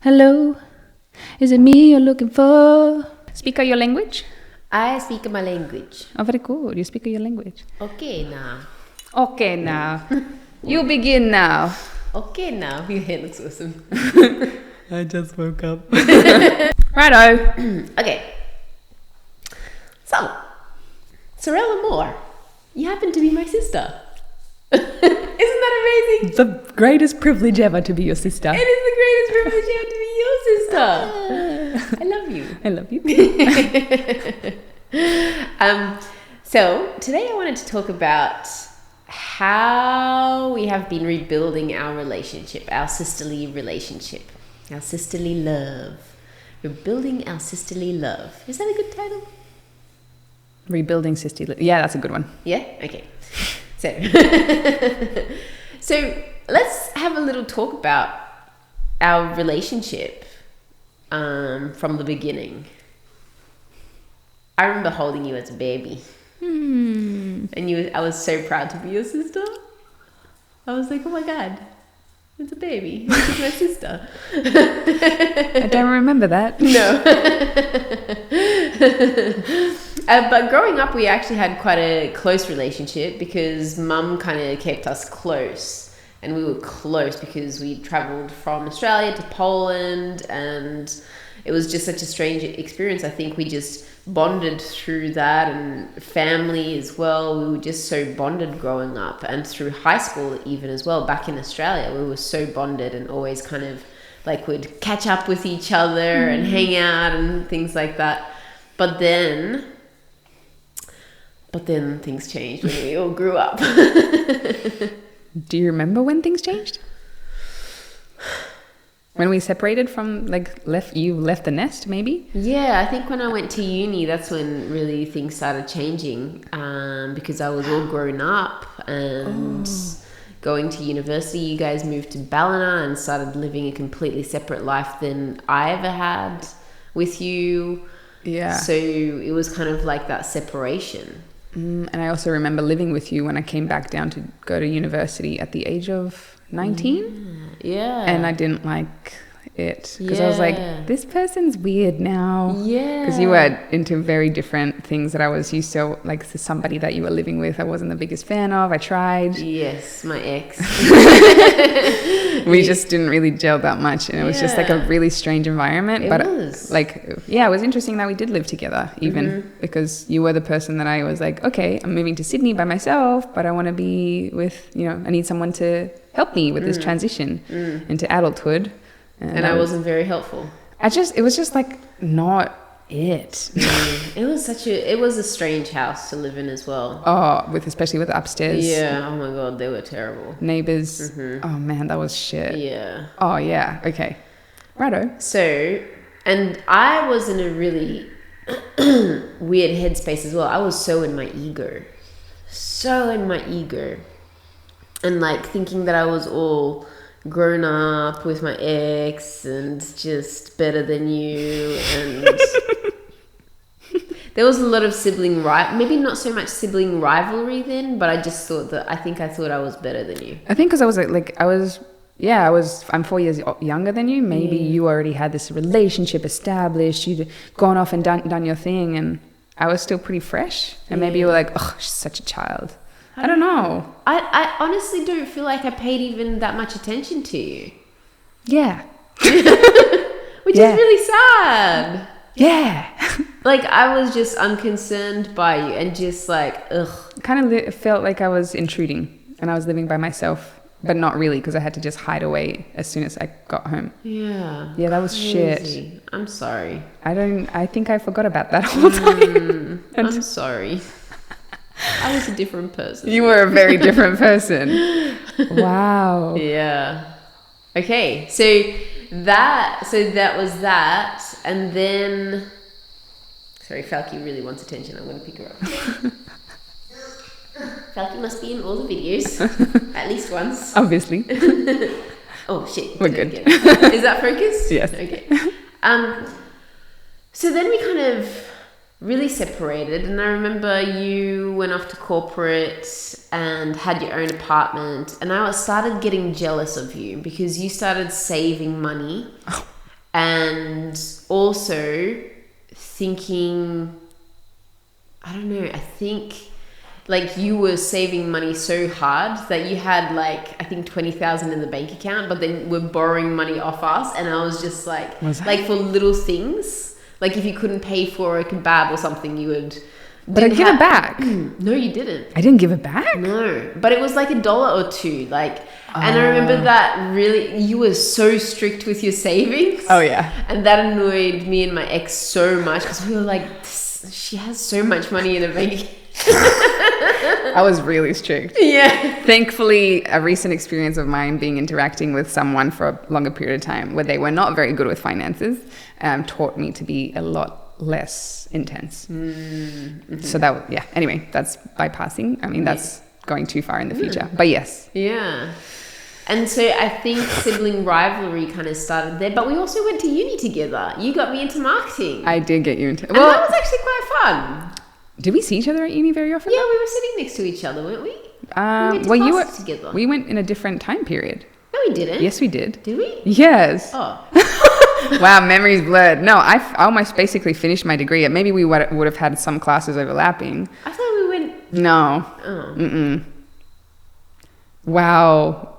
Hello, is it me you're looking for? Speak your language? I speak my language. Oh, very cool. You speak your language. Okay now. Okay, now. You begin now. Okay now. Your hair looks awesome. I just woke up. Righto. Okay. So, Sorelle Amore, you happen to be my sister. Isn't that amazing? It's the greatest privilege ever to be your sister. It is the greatest privilege ever to be your sister. I love you. I love you. So today I wanted to talk about how we have been rebuilding our relationship, our sisterly relationship, our sisterly love. Rebuilding our sisterly love. Is that a good title? Rebuilding sister. Yeah, that's a good one. Yeah? Okay. So, so let's have a little talk about our relationship from the beginning. I remember holding you as a baby. And I was so proud to be your sister. I was like, oh my God, it's a baby. She's my sister. I don't remember that. No. But growing up, we actually had quite a close relationship because Mum kind of kept us close. And we were close because we traveled from Australia to Poland, and it was just such a strange experience. I think we just bonded through that, and family as well. We were just so bonded growing up, and through high school even as well. Back in Australia, we were so bonded and always kind of like would catch up with each other and hang out and things like that. But then things changed when we all grew up. Do you remember when things changed? When we separated from, you left the nest, maybe? Yeah, I think when I went to uni, that's when really things started changing, because I was all grown up and going to university. You guys moved to Ballina and started living a completely separate life than I ever had with you. Yeah. So it was kind of like that separation. And I also remember living with you when I came back down to go to university at the age of 19. Yeah. And I didn't like it because I was like, this person's weird now. Yeah. Because you were into very different things that I was used to, like somebody that you were living with. I wasn't the biggest fan of. I tried. Yes, my ex. We just didn't really gel that much, and it was just like a really strange environment. It was. It was interesting that we did live together, even because you were the person that I was like, okay, I'm moving to Sydney by myself, but I want to be with, I need someone to help me with this transition into adulthood. And I wasn't very helpful. It was just like not it. It was it was a strange house to live in as well. Oh, especially with the upstairs. Yeah, oh my God, they were terrible. Neighbors. Oh man, that was shit. Yeah. Oh yeah, okay. Righto. So, and I was in a really weird headspace as well. I was so in my ego. And like thinking that I was all grown up with my ex and just better than you, and there was a lot of maybe not so much sibling rivalry then, but I just thought I thought I was better than you. I think because I was I'm 4 years younger than you. Maybe you already had this relationship established. You'd gone off and done your thing, and I was still pretty fresh. And maybe you were like, oh, she's such a child. I don't know. I honestly don't feel like I paid even that much attention to you. Yeah. Which is really sad. Yeah. Like, I was just unconcerned by you and just like, ugh. Kind of felt like I was intruding and I was living by myself, but not really, because I had to just hide away as soon as I got home. Yeah. Yeah, that was crazy. shit. I'm sorry. I think I forgot about that whole time. I'm sorry. I was a different person. You were a very different person. Wow. Yeah. Okay. So that was that. And then, sorry, Falky really wants attention. I'm going to pick her up. Falky must be in all the videos. At least once. Obviously. Oh, shit. We're good. Is that focused? Yes. Okay. So then we kind of really separated, and I remember you went off to corporate and had your own apartment, and I started getting jealous of you because you started saving money And also thinking, I don't know, I think like you were saving money so hard that you had like, I think 20,000 in the bank account, but then were borrowing money off us. And I was just like for little things, like if you couldn't pay for a kebab or something, you would. But I give it back. No, you didn't. I didn't give it back? No, but it was like $1 or $2. Like, and I remember that really, you were so strict with your savings. Oh, yeah. And that annoyed me and my ex so much because we were like, she has so much money in her bank account. I was really strict. Yeah. Thankfully, a recent experience of mine being interacting with someone for a longer period of time where they were not very good with finances taught me to be a lot less intense. Mm-hmm. So that was, yeah. Anyway, that's bypassing. I mean, that's going too far in the future. But yes. Yeah. And so I think sibling rivalry kind of started there. But we also went to uni together. You got me into marketing. I did get you into... Well, and that was actually quite fun. Did we see each other at uni very often? Yeah, we were sitting next to each other, weren't we? We went to together. We went in a different time period. No, we didn't. Yes, we did. Did we? Yes. Oh. Wow, memory's blurred. No, I almost basically finished my degree. Maybe we would have had some classes overlapping. I thought we went... No. Oh. Mm-mm. Wow.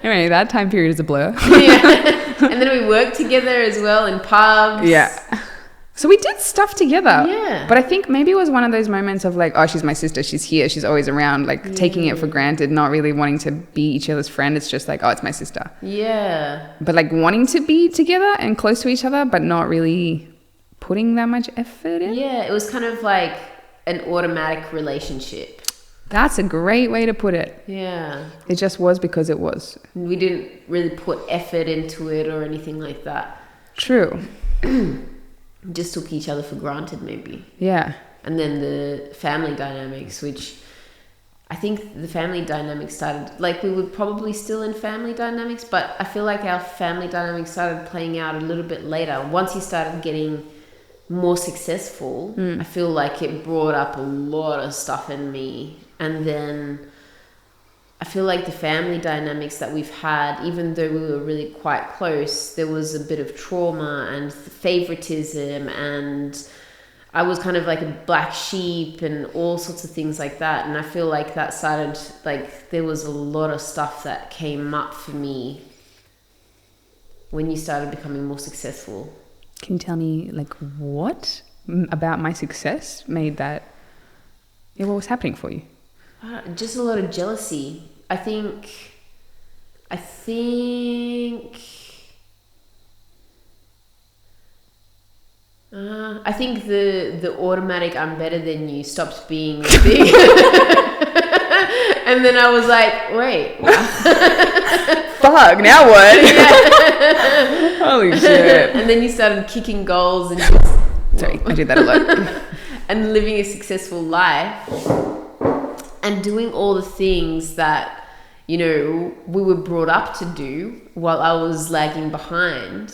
Anyway, that time period is a blur. Yeah. And then we worked together as well in pubs. Yeah. So we did stuff together. Yeah. But I think maybe it was one of those moments of like, oh, she's my sister, she's here, she's always around, like taking it for granted, not really wanting to be each other's friend. It's just like, oh, it's my sister. Yeah. But like wanting to be together and close to each other, but not really putting that much effort in. Yeah, it was kind of like an automatic relationship. That's a great way to put it. Yeah. It just was because it was. We didn't really put effort into it or anything like that. True. Just took each other for granted, maybe. Yeah. And then the family dynamics, which I think the family dynamics started, like we were probably still in family dynamics, but I feel like our family dynamics started playing out a little bit later. Once you started getting more successful, I feel like it brought up a lot of stuff in me. And then I feel like the family dynamics that we've had, even though we were really quite close, there was a bit of trauma and favoritism, and I was kind of like a black sheep and all sorts of things like that. And I feel like that started, like there was a lot of stuff that came up for me when you started becoming more successful. Can you tell me like what about my success made that, yeah, what was happening for you? Just a lot of jealousy. I think the automatic I'm better than you stopped being a thing. And then I was like, wait. Fuck, now what? Yeah. Holy shit. And then you started kicking goals and sorry, I did that a lot. And living a successful life and doing all the things that, you know, we were brought up to do while I was lagging behind.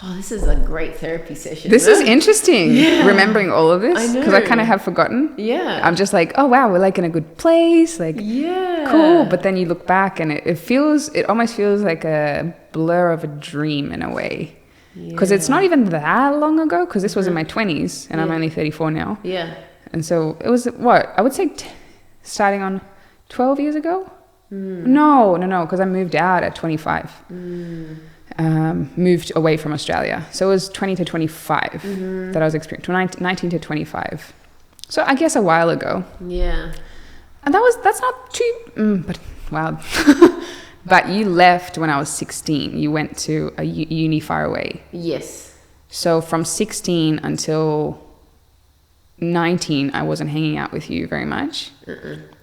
Oh, this is a great therapy session. This is interesting. Yeah. Remembering all of this. Because I kind of have forgotten. Yeah. I'm just like, oh, wow, we're like in a good place. Like, yeah. Cool. But then you look back and it almost feels like a blur of a dream in a way. Because it's not even that long ago. Because this was in my 20s and I'm only 34 now. Yeah. And so it was, what? I would say starting on 12 years ago? No, because I moved out at 25. Moved away from Australia. So it was 20 to 25 that I was experiencing, 19 to 25. So I guess a while ago. Yeah. And that's not too, but wow. But you left when I was 16. You went to a uni far away. Yes. So from 16 until 19, I wasn't hanging out with you very much.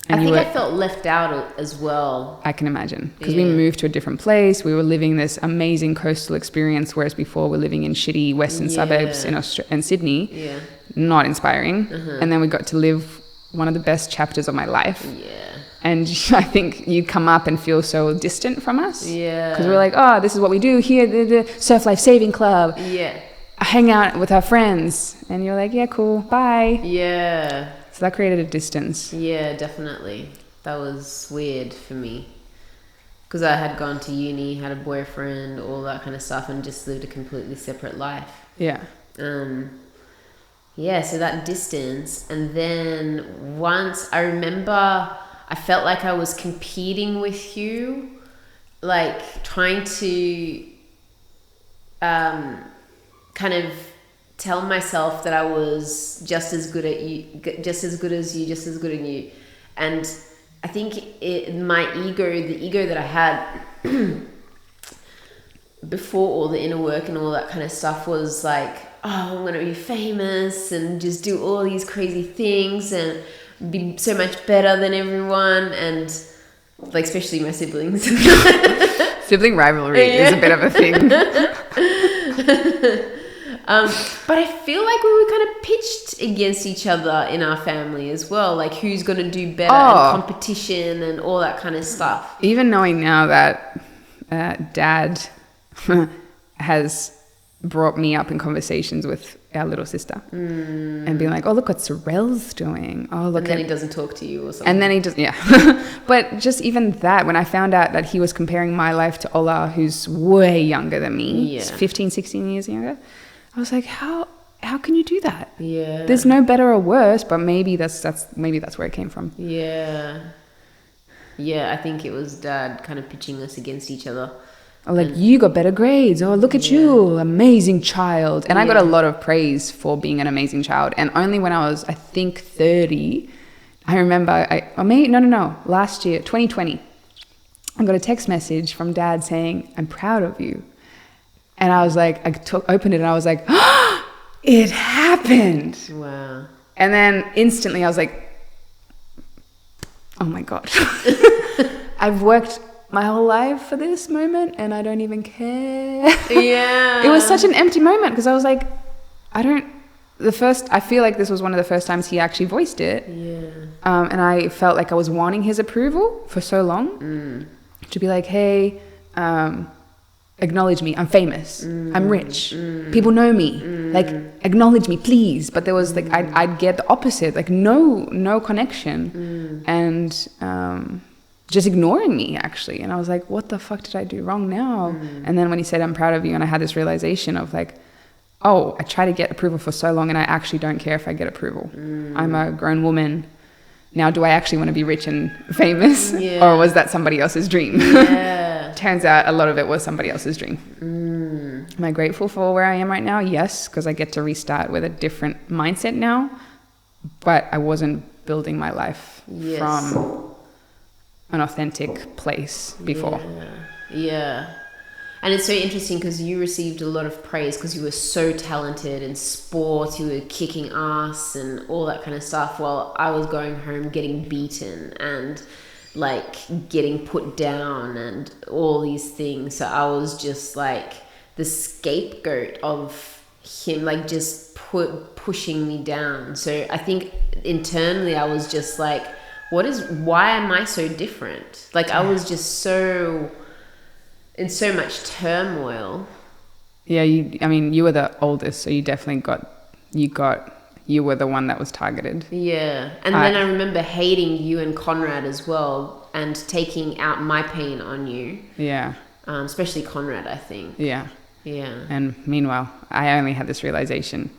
I think I felt left out as well. I can imagine. Because we moved to a different place. We were living this amazing coastal experience, whereas before we're living in shitty western suburbs in Sydney. Yeah. Not inspiring. And then we got to live one of the best chapters of my life. Yeah. And I think you come up and feel so distant from us. Yeah. Because we're like, oh, this is what we do here, the Surf Life Saving Club. Yeah. Hang out with our friends. And you're like, yeah, cool, bye. Yeah. So that created a distance. Yeah, definitely. That was weird for me. because I had gone to uni, had a boyfriend, all that kind of stuff, and just lived a completely separate life. Yeah. Yeah, so that distance. And then once I remember I felt like I was competing with you, like trying to kind of tell myself that I was just as good at you, just as good as you, just as good as you. And I think my ego, the ego that I had before all the inner work and all that kind of stuff was like, oh, I'm going to be famous and just do all these crazy things and be so much better than everyone. And like, especially my siblings. Sibling rivalry is a bit of a thing. But I feel like we were kind of pitched against each other in our family as well. Like who's going to do better and competition and all that kind of stuff. Even knowing now that Dad has brought me up in conversations with our little sister and being like, oh, look what Sorelle's doing. Oh, look. And then he doesn't talk to you or something. And then he does, yeah. But just even that, when I found out that he was comparing my life to Ola, who's way younger than me, 15, 16 years younger, I was like, how can you do that? Yeah. There's no better or worse, but maybe that's where it came from. Yeah. Yeah, I think it was Dad kind of pitching us against each other. Or like, you got better grades. Oh, look at you, amazing child. And I got a lot of praise for being an amazing child. And only when I was, I think, 30, I remember, last year, 2020, I got a text message from Dad saying, I'm proud of you. And I was like, opened it and I was like, oh, it happened. Wow. And then instantly I was like, oh my God. I've worked my whole life for this moment and I don't even care. Yeah. It was such an empty moment because I was like, I feel like this was one of the first times he actually voiced it. Yeah. And I felt like I was wanting his approval for so long to be like, hey, acknowledge me. I'm famous. I'm rich. People know me. Like, acknowledge me, please. But there was like, I'd get the opposite, like no connection. And, just ignoring me actually. And I was like, what the fuck did I do wrong now? And then when he said, I'm proud of you. And I had this realization of like, oh, I try to get approval for so long and I actually don't care if I get approval. I'm a grown woman. Now, do I actually want to be rich and famous? Or was that somebody else's dream? Yeah. Turns out a lot of it was somebody else's dream. Am I grateful for where I am right now? Yes, because I get to restart with a different mindset now. But I wasn't building my life from an authentic place before. Yeah. And it's so interesting because you received a lot of praise because you were so talented in sport, you were kicking ass and all that kind of stuff, while I was going home getting beaten and like getting put down and all these things. So I was just like the scapegoat of him, like just pushing me down. So I think internally I was just like, why am I so different? Like I was just in so much turmoil. Yeah, you were the oldest, so you definitely you were the one that was targeted. Yeah. And then I remember hating you and Conrad as well and taking out my pain on you. Yeah. Especially Conrad, I think. Yeah. Yeah. And meanwhile, I only had this realization.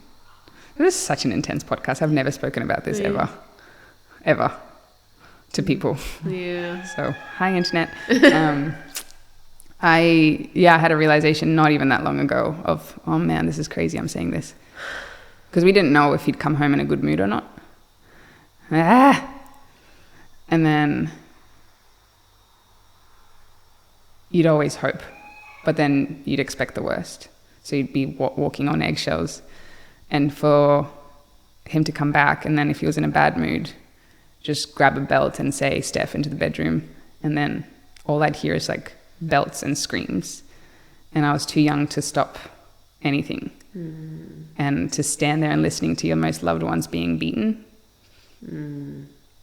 This is such an intense podcast. I've never spoken about this ever. To people. Yeah. So, hi internet. I had a realization not even that long ago of, oh man, this is crazy I'm saying this. Because we didn't know if he'd come home in a good mood or not. And then you'd always hope, but then you'd expect the worst. So you'd be walking on eggshells. And for him to come back, and then if he was in a bad mood, just grab a belt and say, Stef, into the bedroom. And then all I'd hear is like belts and screams. And I was too young to stop anything. And to stand there and listening to your most loved ones being beaten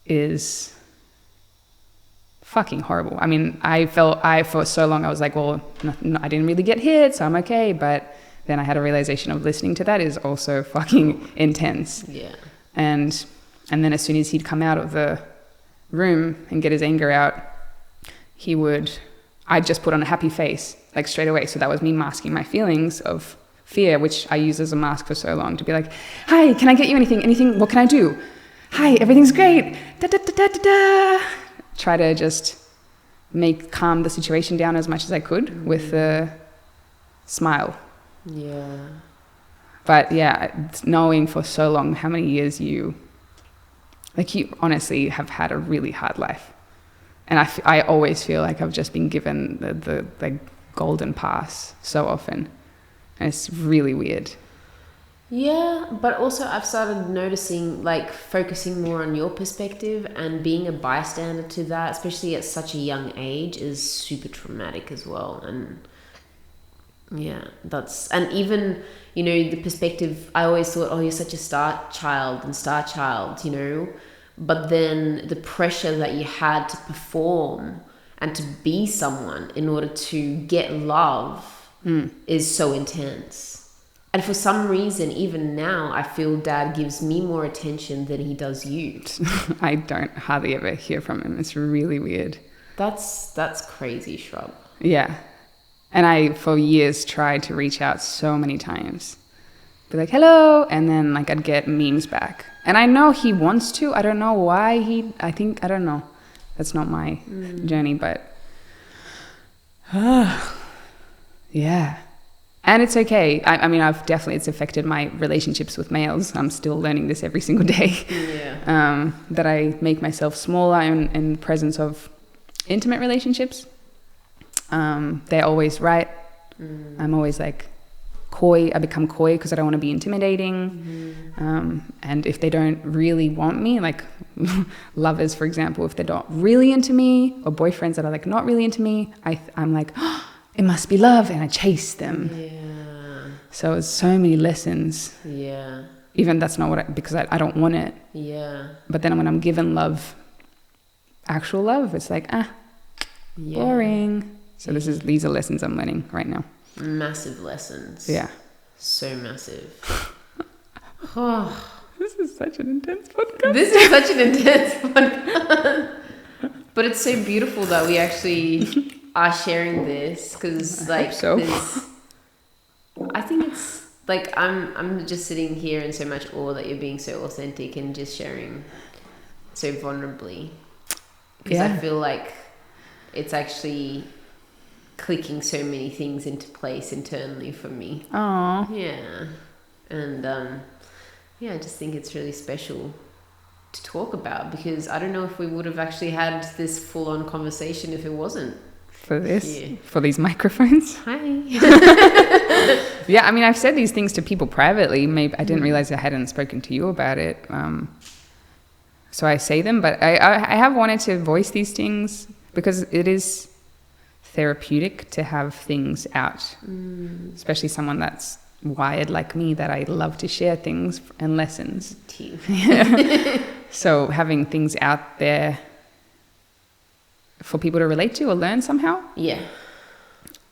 is fucking horrible. I mean, for so long, I was like, well, no, I didn't really get hit, so I'm okay. But then I had a realization of listening to that is also fucking intense. Yeah. And then as soon as he'd come out of the room and get his anger out, I just put on a happy face, like straight away. So that was me masking my feelings of fear, which I used as a mask for so long, to be like, hi, can I get you anything? Anything? What can I do? Hi, everything's great. Da, da, da, da, da, da. Try to just calm the situation down as much as I could with a smile. Yeah. But yeah, knowing for so long how many years you honestly have had a really hard life. And I always feel like I've just been given the golden pass so often. And it's really weird. Yeah, but also I've started noticing, like, focusing more on your perspective and being a bystander to that, especially at such a young age, is super traumatic as well. And yeah, and even, you know, the perspective, I always thought, oh, you're such a star child, you know, but then the pressure that you had to perform and to be someone in order to get love is so intense. And for some reason, even now, I feel Dad gives me more attention than he does you. I don't hardly ever hear from him. It's really weird. That's crazy, Shrub. Yeah. And I, for years, tried to reach out so many times. Be like, hello. And then like I'd get memes back. And I know he wants to. I don't know why I don't know. That's not my journey, but yeah. And it's okay. I mean, it's affected my relationships with males. I'm still learning this every single day. Yeah. That I make myself smaller in the presence of intimate relationships. They're always right. I'm always like coy. I become coy because I don't want to be intimidating. And if they don't really want me, like lovers, for example, if they're not really into me, or boyfriends that are like not really into me, I'm like, oh, it must be love, and I chase them. Yeah. So it's so many lessons. Yeah. Even that's not because I don't want it. Yeah. But then when I'm given love, actual love, it's like, boring. So these are lessons I'm learning right now. Massive lessons. Yeah. So massive. This is such an intense podcast. But it's so beautiful that we actually are sharing this, because like I think it's like I'm just sitting here in so much awe that you're being so authentic and just sharing so vulnerably, because I feel like it's actually clicking so many things into place internally for me. Oh yeah. And I just think it's really special to talk about, because I don't know if we would have actually had this full-on conversation if it wasn't for these microphones. Hi. Yeah, I mean, I've said these things to people privately. Maybe I didn't realize I hadn't spoken to you about it. So I say them, but I have wanted to voice these things because it is therapeutic to have things out, especially someone that's wired like me, that I love to share things and lessons. Yeah. So having things out there for people to relate to or learn somehow. Yeah.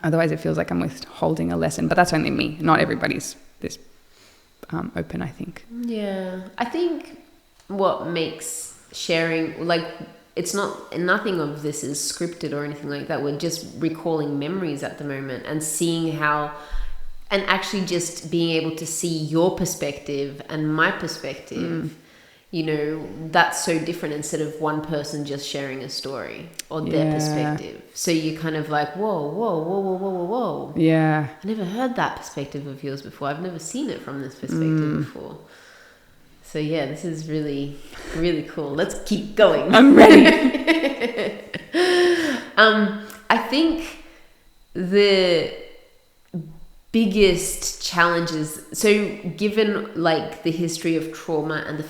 Otherwise it feels like I'm withholding a lesson, but that's only me. Not everybody's this open, I think. Yeah. I think what makes sharing, like, it's nothing of this is scripted or anything like that. We're just recalling memories at the moment and seeing how, and actually just being able to see your perspective and my perspective. You know, that's so different, instead of one person just sharing a story or their perspective. So you're kind of like, whoa. Yeah. I never heard that perspective of yours before. I've never seen it from this perspective before. So yeah, this is really, really cool. Let's keep going. I'm ready. I think the biggest challenges, so given like the history of trauma and the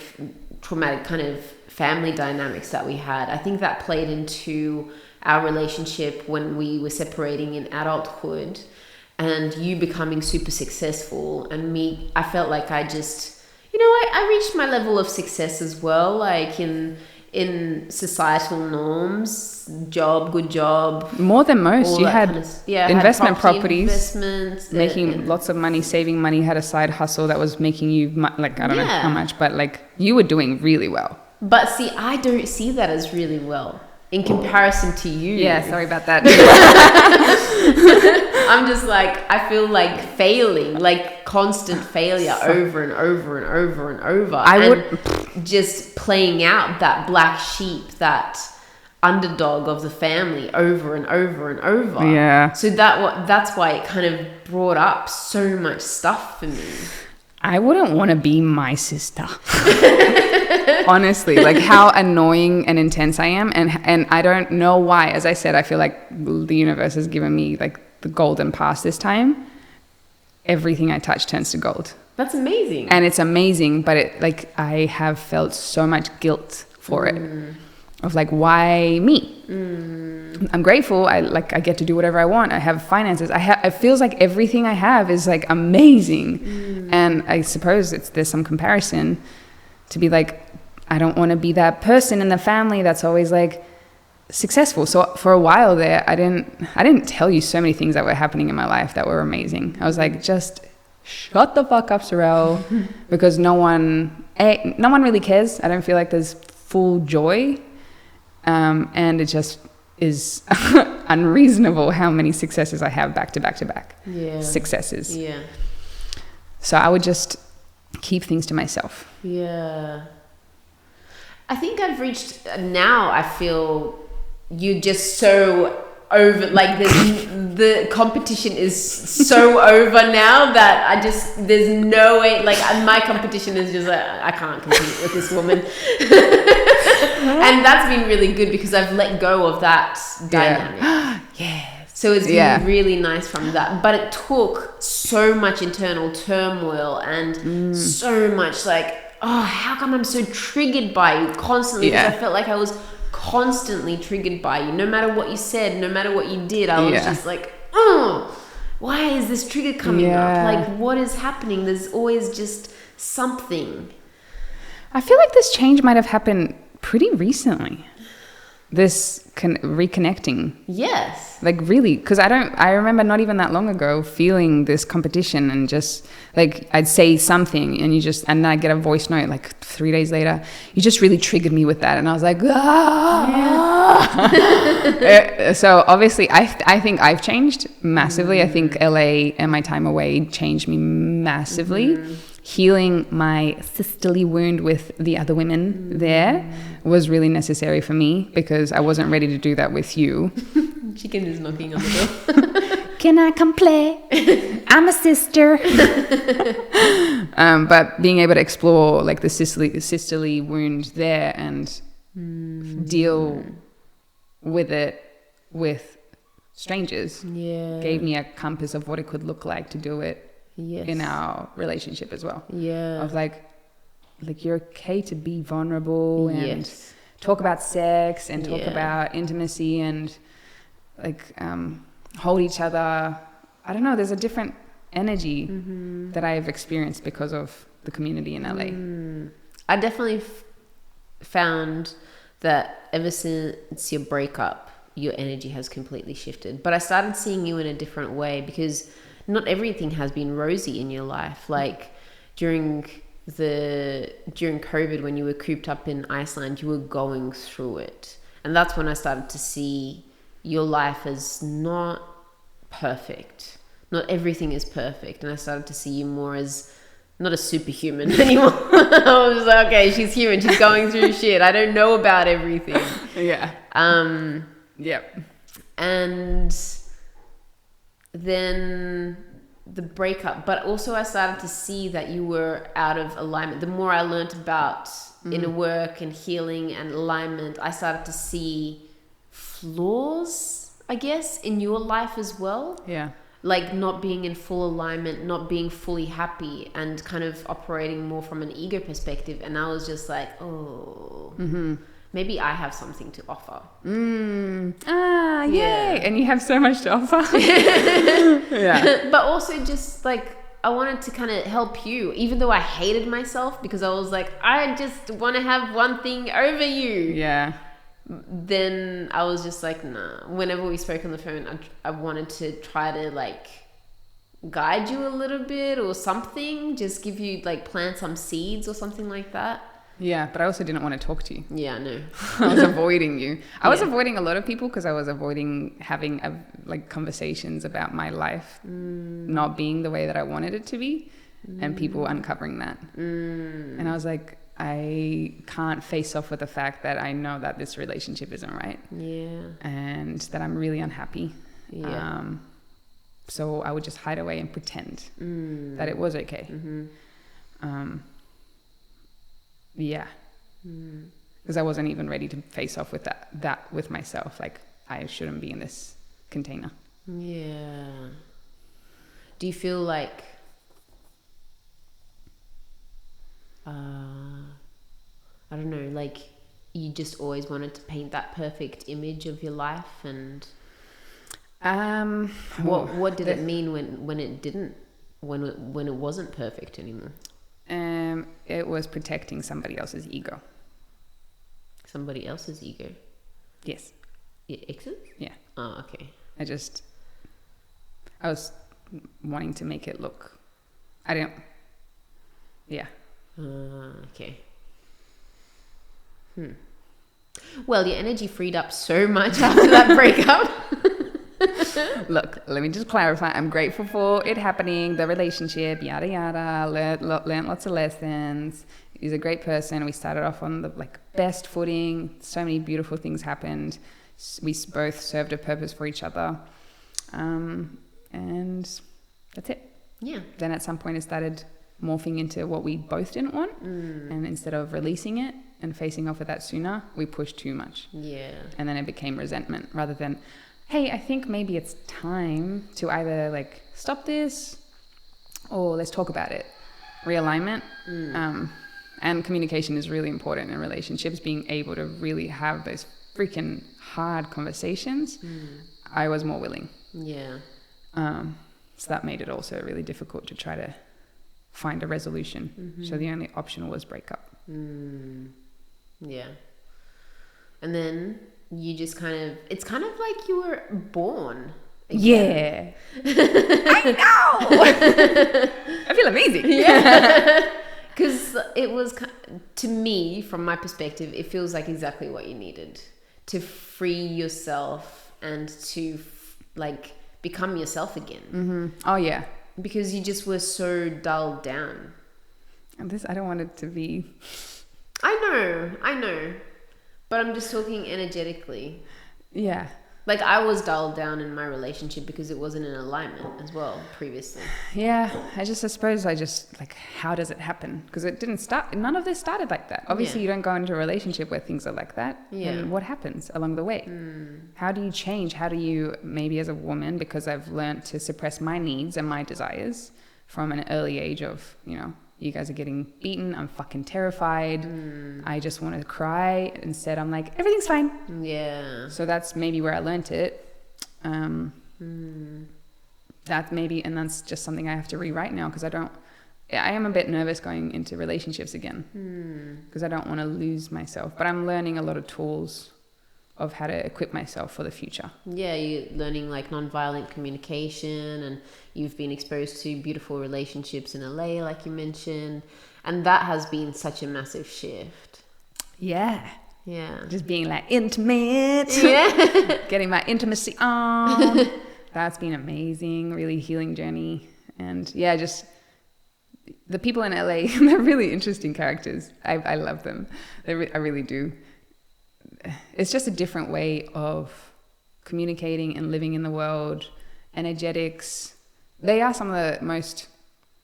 traumatic kind of family dynamics that we had, I think that played into our relationship when we were separating in adulthood, and you becoming super successful, and me, I felt like I just, you know, I reached my level of success as well, like in societal norms, good job. More than most. You had investment properties, investments, making lots of money, saving money, had a side hustle that was making you, like, I don't know how much, but like you were doing really well. But see, I don't see that as really well. in comparison to you. Yeah, sorry about that. I'm just like, I feel like failing, like constant failure over and over and over and over. Just playing out that black sheep, that underdog of the family over and over and over. Yeah. So that's why it kind of brought up so much stuff for me. I wouldn't want to be my sister. Honestly, like how annoying and intense I am. And I don't know why. As I said, I feel like the universe has given me like the golden pass this time. Everything I touch turns to gold. That's amazing. And it's amazing, but I have felt so much guilt for it. Of like, why me? I'm grateful. I get to do whatever I want. I have finances. It feels like everything I have is like amazing. And I suppose there's some comparison to be like, I don't want to be that person in the family that's always like successful. So for a while there, I didn't tell you so many things that were happening in my life that were amazing. I was like, just shut the fuck up, Sorelle, because no one really cares. I don't feel like there's full joy. And it just is unreasonable how many successes I have back to back to back. Yeah. Successes. Yeah. So I would just keep things to myself. Yeah. I think I've reached now. I feel you're just so over. Like the competition is so over now that there's no way. Like my competition is just like, I can't compete with this woman. And that's been really good because I've let go of that dynamic. Yeah. So it's been really nice from that. But it took so much internal turmoil and so much like, oh, how come I'm so triggered by you constantly? Because I felt like I was constantly triggered by you. No matter what you said, no matter what you did, I was just like, oh, why is this trigger coming up? Like, what is happening? There's always just something. I feel like this change might have happened pretty recently. This reconnecting. Yes. Like really, because I remember not even that long ago feeling this competition and just like I'd say something and and I get a voice note like 3 days later, you just really triggered me with that. And I was like, So obviously I think I've changed massively. I think LA and my time away changed me massively. Healing my sisterly wound with the other women there was really necessary for me because I wasn't ready to do that with you. Chicken is knocking on the door. Can I come play? I'm a sister. But being able to explore like the sisterly wound there and deal with it with strangers gave me a compass of what it could look like to do it. Yes. In our relationship as well. Yeah. Of like you're okay to be vulnerable and talk about sex and talk about intimacy and like hold each other. I don't know, there's a different energy that I've experienced because of the community in LA. I definitely found that ever since your breakup, your energy has completely shifted. But I started seeing you in a different way because not everything has been rosy in your life. Like during COVID, when you were cooped up in Iceland, you were going through it. And that's when I started to see your life as not perfect. Not everything is perfect. And I started to see you more as not a superhuman anymore. I was like, okay, she's human. She's going through shit. I don't know about everything. Yeah. Yep. And then the breakup, but also I started to see that you were out of alignment. The more I learned about inner work and healing and alignment, I started to see flaws, I guess, in your life as well. Yeah. Like not being in full alignment, not being fully happy, and kind of operating more from an ego perspective. And I was just like, oh, maybe I have something to offer. Yay. And you have so much to offer. But also just like, I wanted to kind of help you, even though I hated myself because I was like, I just want to have one thing over you. Yeah. Then I was just like, nah. Whenever we spoke on the phone, I wanted to try to like guide you a little bit or something. Just give you like plant some seeds or something like that. Yeah, but I also didn't want to talk to you. Yeah, no. I was avoiding you. I was Yeah. avoiding a lot of people because I was avoiding having like conversations about my life not being the way that I wanted it to be, and people uncovering that. And I was like, I can't face off with the fact that I know that this relationship isn't right. Yeah. And that I'm really unhappy. Yeah. So I would just hide away and pretend that it was okay. Yeah. Because I wasn't even ready to face off with that with myself. Like, I shouldn't be in this container. Yeah. Do you feel like I don't know, like you just always wanted to paint that perfect image of your life, and what did it mean when it didn't, when it wasn't perfect anymore? It was protecting somebody else's ego. Somebody else's ego? Yes. Your exes? Yeah. Oh, okay. I was wanting to make it look. Yeah. Okay. Well, your energy freed up so much after that breakup. Look, let me just clarify. I'm grateful for it happening, the relationship, yada yada. Learned lots of lessons. He's a great person. We started off on the best footing. So many beautiful things happened. We both served a purpose for each other, and that's it. Yeah. Then at some point it started morphing into what we both didn't want, and instead of releasing it and facing off with that sooner, we pushed too much. Yeah. And then it became resentment rather than, hey, I think maybe it's time to either stop this or let's talk about it. Realignment. And communication is really important in relationships, being able to really have those freaking hard conversations. I was more willing. Yeah. So that made it also really difficult to try to find a resolution. So the only option was breakup. Yeah. And then you just it's kind of like you were born again. Yeah. I know. I feel amazing. Yeah. Because it was, to me, from my perspective, it feels like exactly what you needed to free yourself and to become yourself again. Oh yeah. Because you just were so dulled down. And I don't want it to be. I know. But I'm just talking energetically. Yeah. I was dulled down in my relationship because it wasn't in alignment as well previously. Yeah. I suppose how does it happen? Because it didn't start, none of this started like that. Obviously you don't go into a relationship where things are like that. Yeah. And what happens along the way? How do you change? How do you, maybe as a woman, because I've learned to suppress my needs and my desires from an early age of, you guys are getting beaten. I'm fucking terrified. I just want to cry. Instead, I'm like, everything's fine. Yeah. So that's maybe where I learnt it. That maybe, and that's just something I have to rewrite now because I am a bit nervous going into relationships again because I don't want to lose myself. But I'm learning a lot of tools of how to equip myself for the future. Yeah, you're learning non-violent communication, and you've been exposed to beautiful relationships in LA, like you mentioned, and that has been such a massive shift. Yeah. Yeah. Just being intimate. Yeah. Getting my intimacy on. That's been amazing, really healing journey. And yeah, just the people in LA, they're really interesting characters. I love them. I really do. It's just a different way of communicating and living in the world. Energetics. They are some of the most,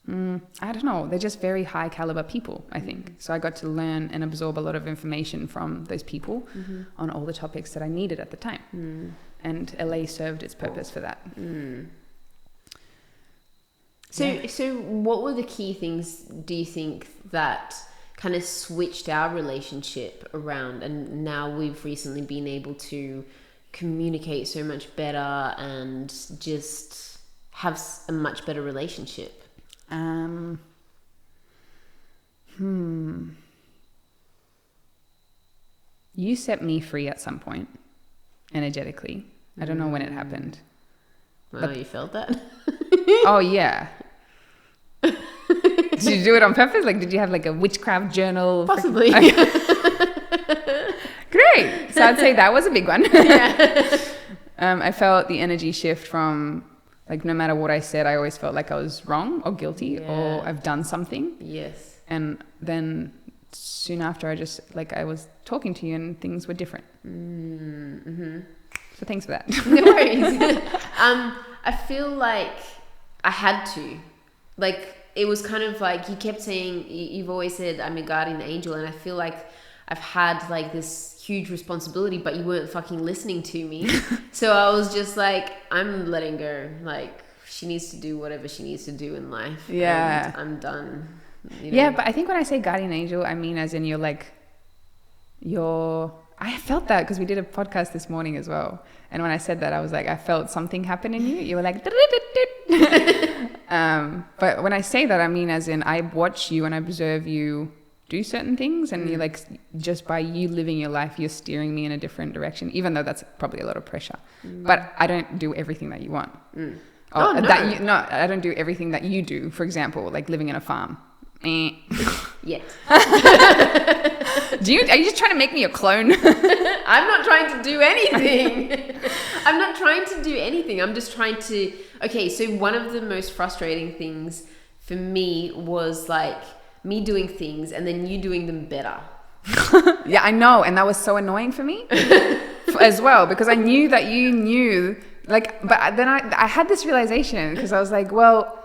I don't know, they're just very high caliber people, I think. So I got to learn and absorb a lot of information from those people on all the topics that I needed at the time. And LA served its purpose for that. So what were the key things, do you think, that kind of switched our relationship around, and now we've recently been able to communicate so much better and just have a much better relationship? You set me free at some point, energetically. I don't know when it happened. Oh, you felt that? Oh, yeah. Did you do it on purpose? Like, did you have like a witchcraft journal? Possibly. Great. So I'd say that was a big one. Yeah. I felt the energy shift from like, no matter what I said, I always felt like I was wrong or guilty or I've done something. Yes. And then soon after, I was talking to you and things were different. Mm-hmm. So thanks for that. No worries. I feel like I had to. Like, it was kind of like, you kept saying, you've always said, I'm a guardian angel. And I feel like I've had like this huge responsibility, but you weren't fucking listening to me. So I was just like, I'm letting go. Like, she needs to do whatever she needs to do in life. Yeah. And I'm done. You know? Yeah, but I think when I say guardian angel, I mean as in I felt that because we did a podcast this morning as well. And when I said that, I was like, I felt something happen in you. You were like, but when I say that, I mean as in I watch you and I observe you do certain things, and you're like, just by you living your life, you're steering me in a different direction, even though that's probably a lot of pressure. But I don't do everything that you want. No. I don't do everything that you do. For example, like living in a farm. Yet. Are you just trying to make me a clone? I'm not trying to do anything. I'm not trying to do anything. I'm just trying to... Okay, so one of the most frustrating things for me was like me doing things and then you doing them better. Yeah, I know. And that was so annoying for me as well, because I knew that you knew, like, but then I had this realization because I was like, well,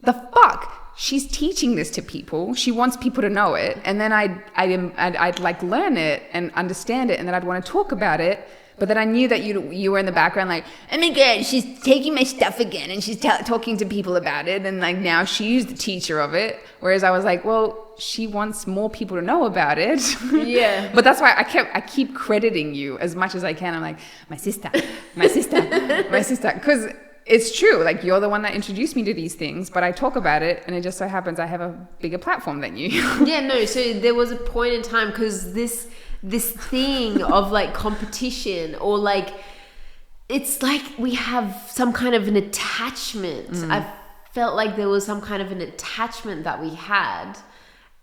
the fuck? She's teaching this to people. She wants people to know it. And then I'd like learn it and understand it. And then I'd want to talk about it. But then I knew that you were in the background like, oh my God, she's taking my stuff again. And she's talking to people about it. And like now she's the teacher of it. Whereas I was like, well, she wants more people to know about it. Yeah. But that's why I keep crediting you as much as I can. I'm like, my sister. Because it's true. Like, you're the one that introduced me to these things, but I talk about it, and it just so happens I have a bigger platform than you. Yeah, no. So there was a point in time, because this thing of like competition, or like, it's like we have some kind of an attachment. I felt like there was some kind of an attachment that we had,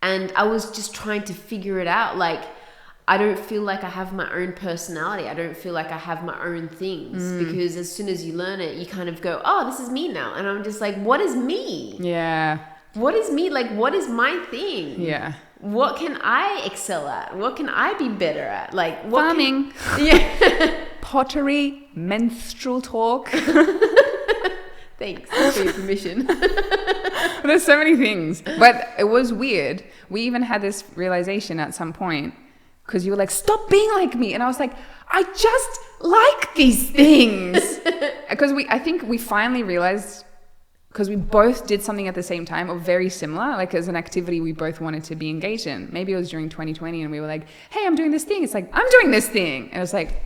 and I was just trying to figure it out. Like, I don't feel like I have my own personality. I don't feel like I have my own things, because as soon as you learn it, you kind of go, oh, this is me now. And I'm just like, what is me? Yeah. What is me? Like, what is my thing? Yeah. What can I excel at? What can I be better at? Like, what farming. Yeah. Pottery, menstrual talk. Thanks for your permission. There's so many things. But it was weird. We even had this realization at some point, because you were like, stop being like me. And I was like, I just like these things. Because I think we finally realized, because we both did something at the same time, or very similar, like as an activity we both wanted to be engaged in. Maybe it was during 2020 and we were like, hey, I'm doing this thing. It's like, I'm doing this thing. And it was like,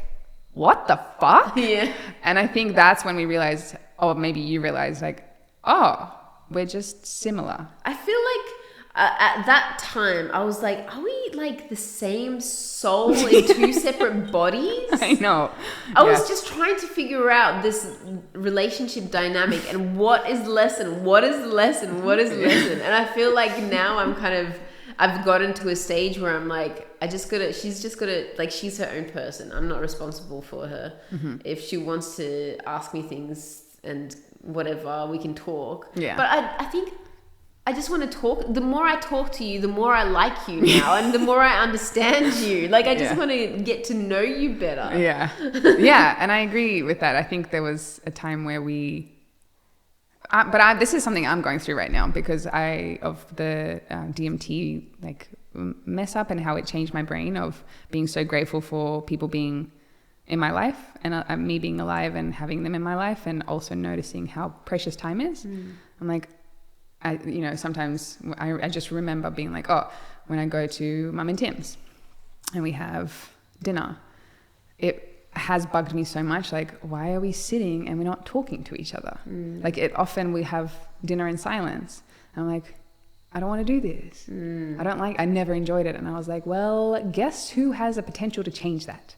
what the fuck? Yeah. And I think that's when we realized, or maybe you realized, like, oh, we're just similar. I feel like at that time, I was like, are we like the same soul in two separate bodies? I know. I was just trying to figure out this relationship dynamic and what is lesson, what is lesson, what is lesson. And I feel like now I've gotten to a stage where I'm like, she's just gotta, like, she's her own person. I'm not responsible for her. Mm-hmm. If she wants to ask me things and whatever, we can talk. Yeah. But I think I just want to talk. The more I talk to you, the more I like you now, and the more I understand you. Like, I just want to get to know you better. Yeah. Yeah, and I agree with that. I think there was a time where this is something I'm going through right now, because of the DMT like mess up and how it changed my brain, of being so grateful for people being in my life and me being alive and having them in my life, and also noticing how precious time is. I'm like, sometimes I just remember being like, oh, when I go to Mum and Tim's and we have dinner, it has bugged me so much. Like, why are we sitting and we're not talking to each other? Like, often we have dinner in silence. And I'm like, I don't want to do this. I never enjoyed it. And I was like, well, guess who has a potential to change that?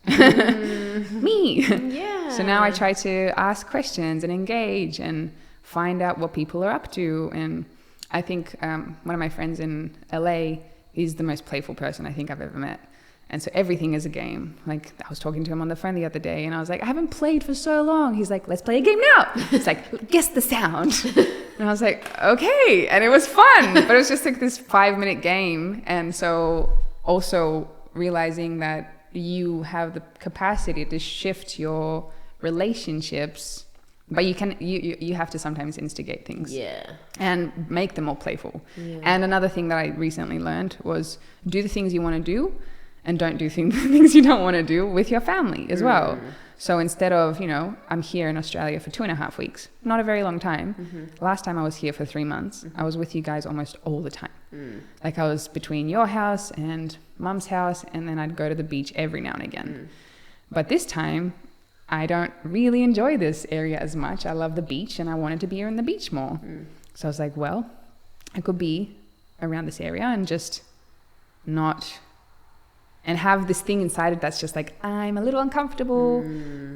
Me. Yeah. So now I try to ask questions and engage and find out what people are up to. And I think one of my friends in LA is the most playful person I think I've ever met. And so everything is a game. Like, I was talking to him on the phone the other day and I was like, I haven't played for so long. He's like, let's play a game now. It's like, guess the sound. And I was like, okay. And it was fun, but it was just like this 5-minute game. And so also realizing that you have the capacity to shift your relationships, but you have to sometimes instigate things. Yeah. And make them more playful. Yeah. And another thing that I recently learned was do the things you want to do and don't do things you don't want to do with your family as well. So instead of, I'm here in Australia for 2.5 weeks, not a very long time. Last time I was here for 3 months, I was with you guys almost all the time. Like, I was between your house and mum's house, and then I'd go to the beach every now and again. But this time, I don't really enjoy this area as much. I love the beach and I wanted to be here in the beach more. So I was like, well, I could be around this area and just not... and have this thing inside it that's just like, I'm a little uncomfortable.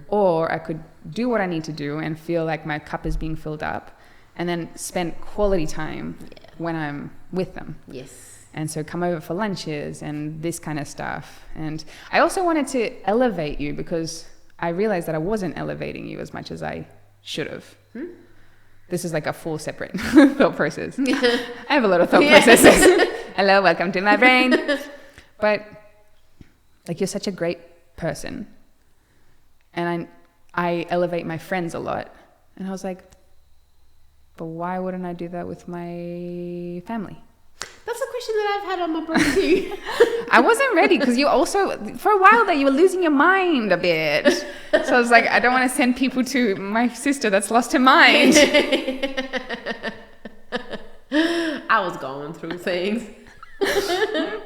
Or I could do what I need to do and feel like my cup is being filled up, and then spend quality time when I'm with them. Yes. And so come over for lunches and this kind of stuff. And I also wanted to elevate you because I realized that I wasn't elevating you as much as I should have. This is like a full separate thought process. I have a lot of thought processes. Hello, welcome to my brain. But... like, you're such a great person, and I elevate my friends a lot, and I was like, but why wouldn't I do that with my family? That's a question that I've had on my brain too. I wasn't ready because you also, for a while there, you were losing your mind a bit. So I was like, I don't want to send people to my sister that's lost her mind. I was going through things.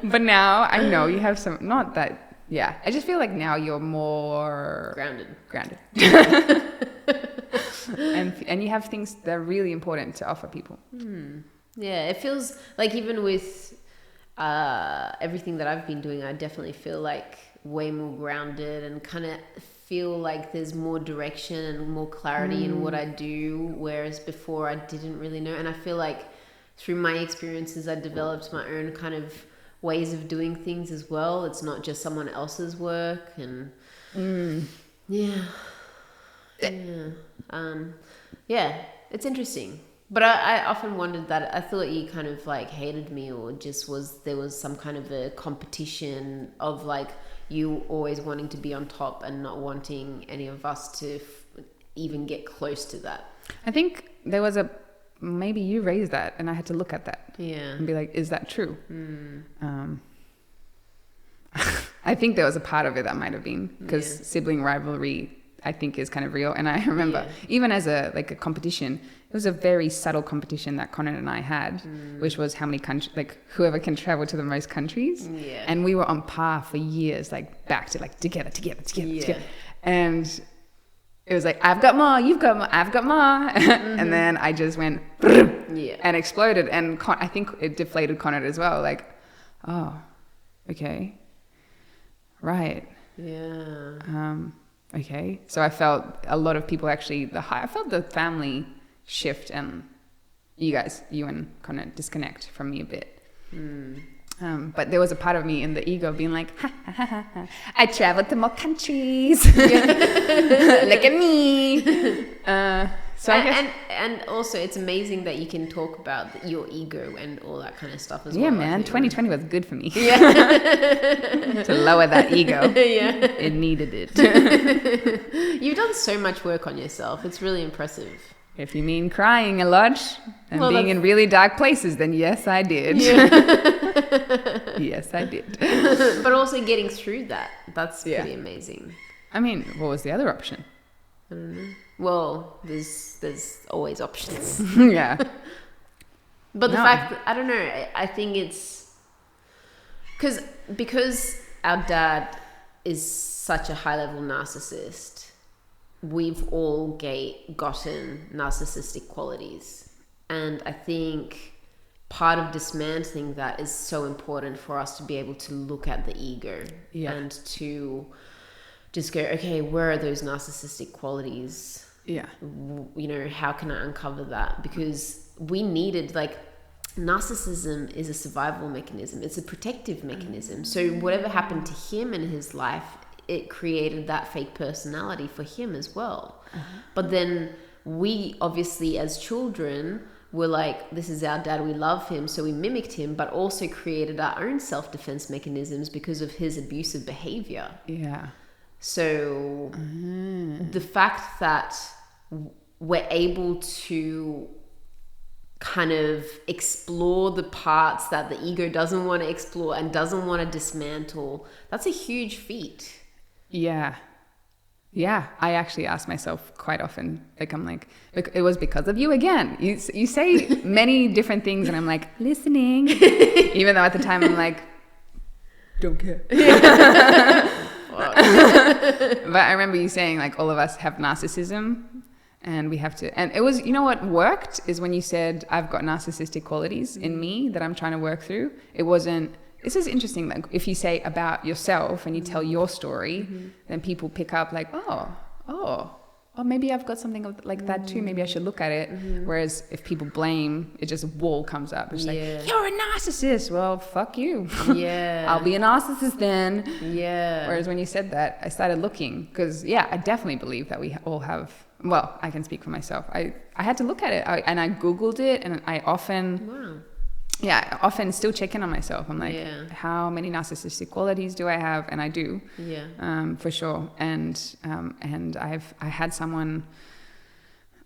But now I know you have some, not that, yeah, I just feel like now you're more grounded. and you have things that are really important to offer people. Yeah, it feels like even with everything that I've been doing, I definitely feel like way more grounded and kind of feel like there's more direction and more clarity in what I do, whereas before I didn't really know. And I feel like through my experiences, I developed my own kind of ways of doing things as well. It's not just someone else's work. And it's interesting. But I often wondered that. I thought you kind of like hated me, or just there was some kind of a competition of like you always wanting to be on top and not wanting any of us to even get close to that. I think there was maybe you raised that and I had to look at that and be like, is that true? I think there was a part of it that might have been because sibling rivalry I think is kind of real. And I remember even as a competition, it was a very subtle competition that Connor and I had, which was how many countries, like whoever can travel to the most countries. And we were on par for years, like back to like together. And it was like, I've got more, you've got more, I've got more. And then I just went and exploded. And I think it deflated Connor as well. Like, oh, okay. Right. Yeah. Okay. So I felt a lot of people actually, I felt the family shift and you and Connor disconnect from me a bit. But there was a part of me in the ego being like, I traveled to more countries. Look at me. So I guess, and also it's amazing that you can talk about your ego and all that kind of stuff as well. Yeah, man. 2020 was good for me. To lower that ego. It needed it. You've done so much work on yourself. It's really impressive. If you mean crying a lot and being in really dark places, then yes, I did. Yes, I did. But also getting through that, that's pretty amazing. I mean, what was the other option? I don't know. Well, there's always options. Yeah. But the fact that, I don't know, I think it's because our dad is such a high-level narcissist, we've all gotten narcissistic qualities. And I think part of dismantling that is so important for us to be able to look at the ego and to just go, okay, where are those narcissistic qualities? Yeah. You know, how can I uncover that? Because we needed, like, narcissism is a survival mechanism. It's a protective mechanism. So whatever happened to him in his life, it created that fake personality for him as well. But then we obviously as children were like, this is our dad, we love him, so we mimicked him, but also created our own self-defense mechanisms because of his abusive behavior. Yeah. So the fact that we're able to kind of explore the parts that the ego doesn't want to explore and doesn't want to dismantle, that's a huge feat. Yeah. Yeah, I actually ask myself quite often, like, I'm like, it was because of you again. You say many different things and I'm like, listening. Even though at the time I'm like, don't care. But I remember you saying like all of us have narcissism and we have to, and it was, you know what worked is when you said, I've got narcissistic qualities in me that I'm trying to work through. It wasn't, this is interesting. Like if you say about yourself and you tell your story, then people pick up like, oh, maybe I've got something like that too. Maybe I should look at it. Whereas if people blame, it just a wall comes up. It's like, you're a narcissist. Well, fuck you. Yeah. I'll be a narcissist then. Yeah. Whereas when you said that, I started looking because I definitely believe that we all have, well, I can speak for myself. I had to look at it and I Googled it and I often... I often still check in on myself. I'm like, how many narcissistic qualities do I have? And I do, for sure. And I had someone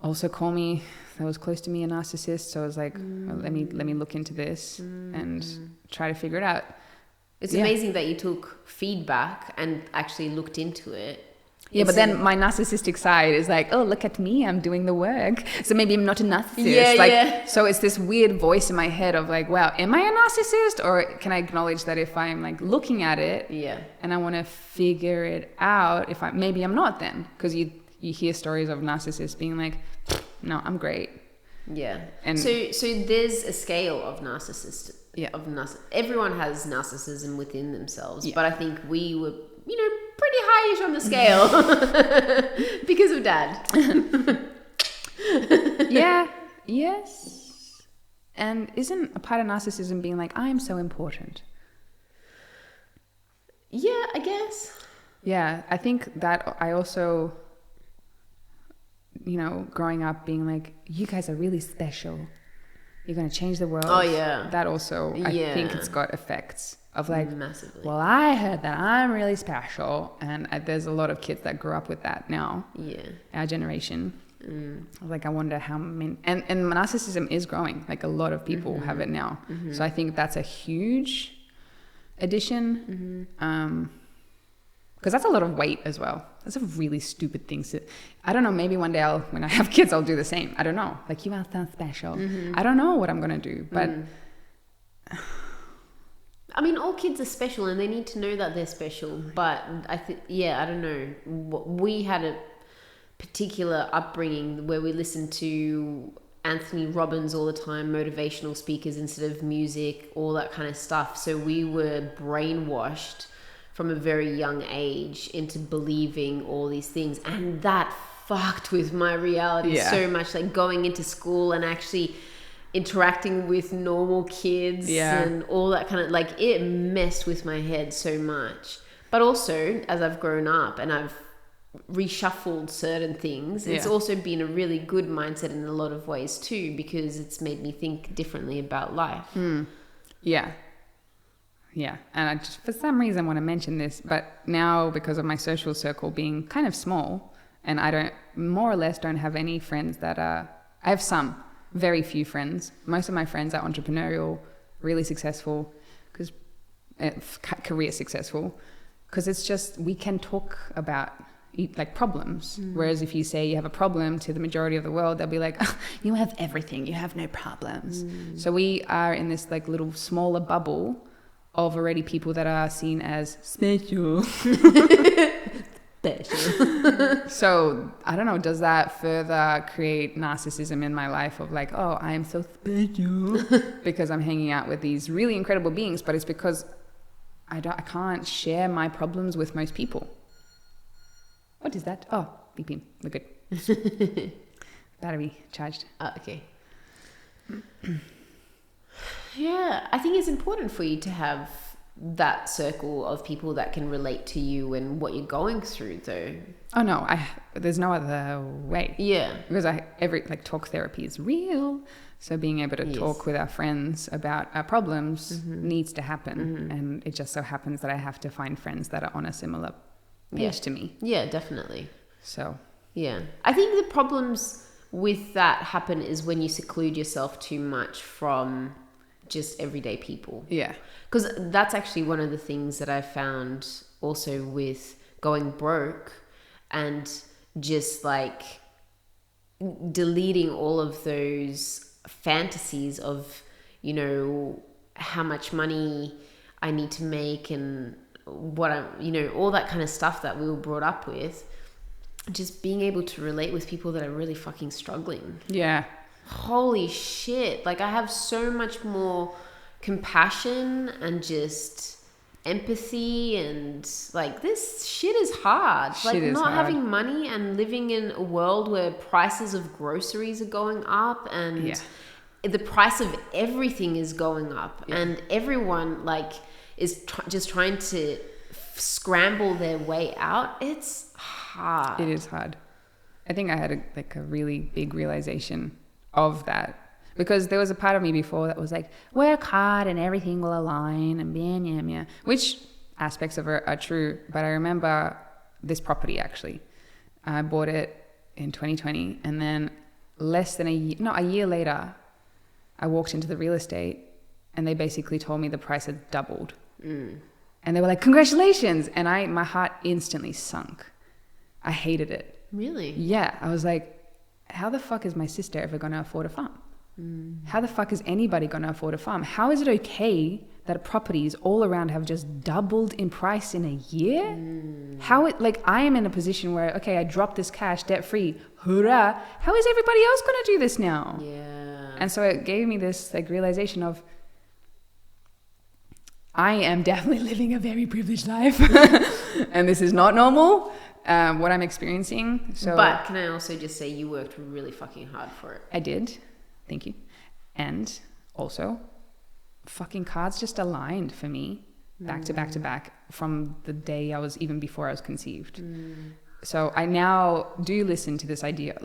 also call me that was close to me a narcissist. So I was like, well, let me look into this and try to figure it out. It's amazing that you took feedback and actually looked into it. Yeah, but then my narcissistic side is like, oh, look at me, I'm doing the work. So maybe I'm not a narcissist. So it's this weird voice in my head of like, wow, am I a narcissist? Or can I acknowledge that if I'm like looking at it and I want to figure it out, maybe I'm not then. Because you hear stories of narcissists being like, no, I'm great. Yeah. And so there's a scale of narcissist. Yeah. Everyone has narcissism within themselves. Yeah. But I think we were, pretty high-ish on the scale because of dad. Yes. And isn't a part of narcissism being like, I'm so important? Yeah, I guess. Yeah, I think that I also, growing up being like, you guys are really special. You're going to change the world. Oh, yeah. That also, I think it's got effects. Of like, massively. Well, I heard that I'm really special, and there's a lot of kids that grew up with that now. Yeah, our generation. Like, I wonder how many, and narcissism is growing. Like, a lot of people have it now. So I think that's a huge addition. Because that's a lot of weight as well. That's a really stupid thing to. I don't know. Maybe one day when I have kids, I'll do the same. I don't know. Like, you are so special. I don't know what I'm gonna do, but. I mean, all kids are special and they need to know that they're special. But I don't know. We had a particular upbringing where we listened to Anthony Robbins all the time, motivational speakers instead of music, all that kind of stuff. So we were brainwashed from a very young age into believing all these things. And that fucked with my reality so much. Like going into school and actually interacting with normal kids and all that kind of, like, it messed with my head so much. But also, as I've grown up and I've reshuffled certain things, it's also been a really good mindset in a lot of ways too, because it's made me think differently about life. And I just, for some reason, want to mention this, but now because of my social circle being kind of small, and I more or less don't have any friends that are, I have some, very few friends. Most of my friends are entrepreneurial, really successful, because career successful, because it's just, we can talk about like problems. Whereas if you say you have a problem to the majority of the world, they'll be like, oh, you have everything, you have no problems. So we are in this like little smaller bubble of already people that are seen as special. So I don't know, does that further create narcissism in my life of like, oh, I am so special because I'm hanging out with these really incredible beings, but it's because I can't share my problems with most people. What is that? Oh, beeping. We're good. Battery charged. Okay. Yeah, I think it's important for you to have that circle of people that can relate to you and what you're going through, though. Oh no, there's no other way. Yeah. Because talk therapy is real. So being able to talk with our friends about our problems needs to happen. And it just so happens that I have to find friends that are on a similar page to me. Yeah, definitely. So. Yeah. I think the problems with that happen is when you seclude yourself too much from just everyday people. Yeah. Because that's actually one of the things that I found also with going broke and just like deleting all of those fantasies of, you know, how much money I need to make and what I'm, you know, all that kind of stuff that we were brought up with. Just being able to relate with people that are really fucking struggling. Yeah. Holy shit. Like, I have so much more compassion and just empathy, and like, this shit is hard. Like, not having money and living in a world where prices of groceries are going up and the price of everything is going up, and everyone like is just trying to scramble their way out. It's hard. It is hard. I think I had a really big realization of that, because there was a part of me before that was like, work hard and everything will align and blah, which aspects of it are true. But I remember this property, actually, I bought it in 2020, and then a year later, I walked into the real estate and they basically told me the price had doubled. And they were like, congratulations. And my heart instantly sunk. I hated it. Really? Yeah. I was like, how the fuck is my sister ever going to afford a farm? How the fuck is anybody going to afford a farm? How is it okay that properties all around have just doubled in price in a year? I am in a position where, okay, I dropped this cash debt free. Hurrah. How is everybody else going to do this now? Yeah. And so it gave me this realization of, I am definitely living a very privileged life. And this is not normal, what I'm experiencing. So, but can I also just say you worked really fucking hard for it? I did. Thank you. And also, fucking cards just aligned for me back to back to back from the day even before I was conceived. So I now do listen to this idea,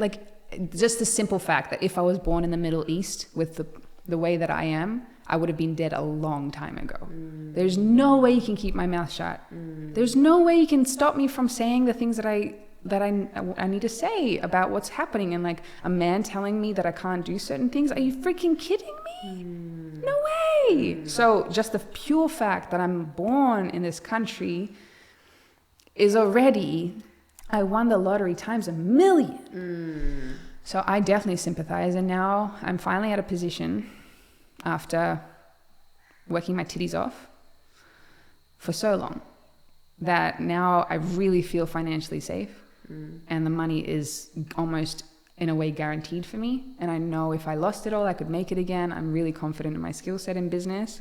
just the simple fact that if I was born in the Middle East with the way that I am, I would have been dead a long time ago. There's no way you can keep my mouth shut. There's no way you can stop me from saying the things that I need to say about what's happening, and like a man telling me that I can't do certain things. Are you freaking kidding me? No way. So just the pure fact that I'm born in this country is already, I won the lottery times 1,000,000. So I definitely sympathize, and now I'm finally at a position after working my titties off for so long that now I really feel financially safe. And the money is almost in a way guaranteed for me, and I know if I lost it all I could make it again. I'm really confident in my skill set in business,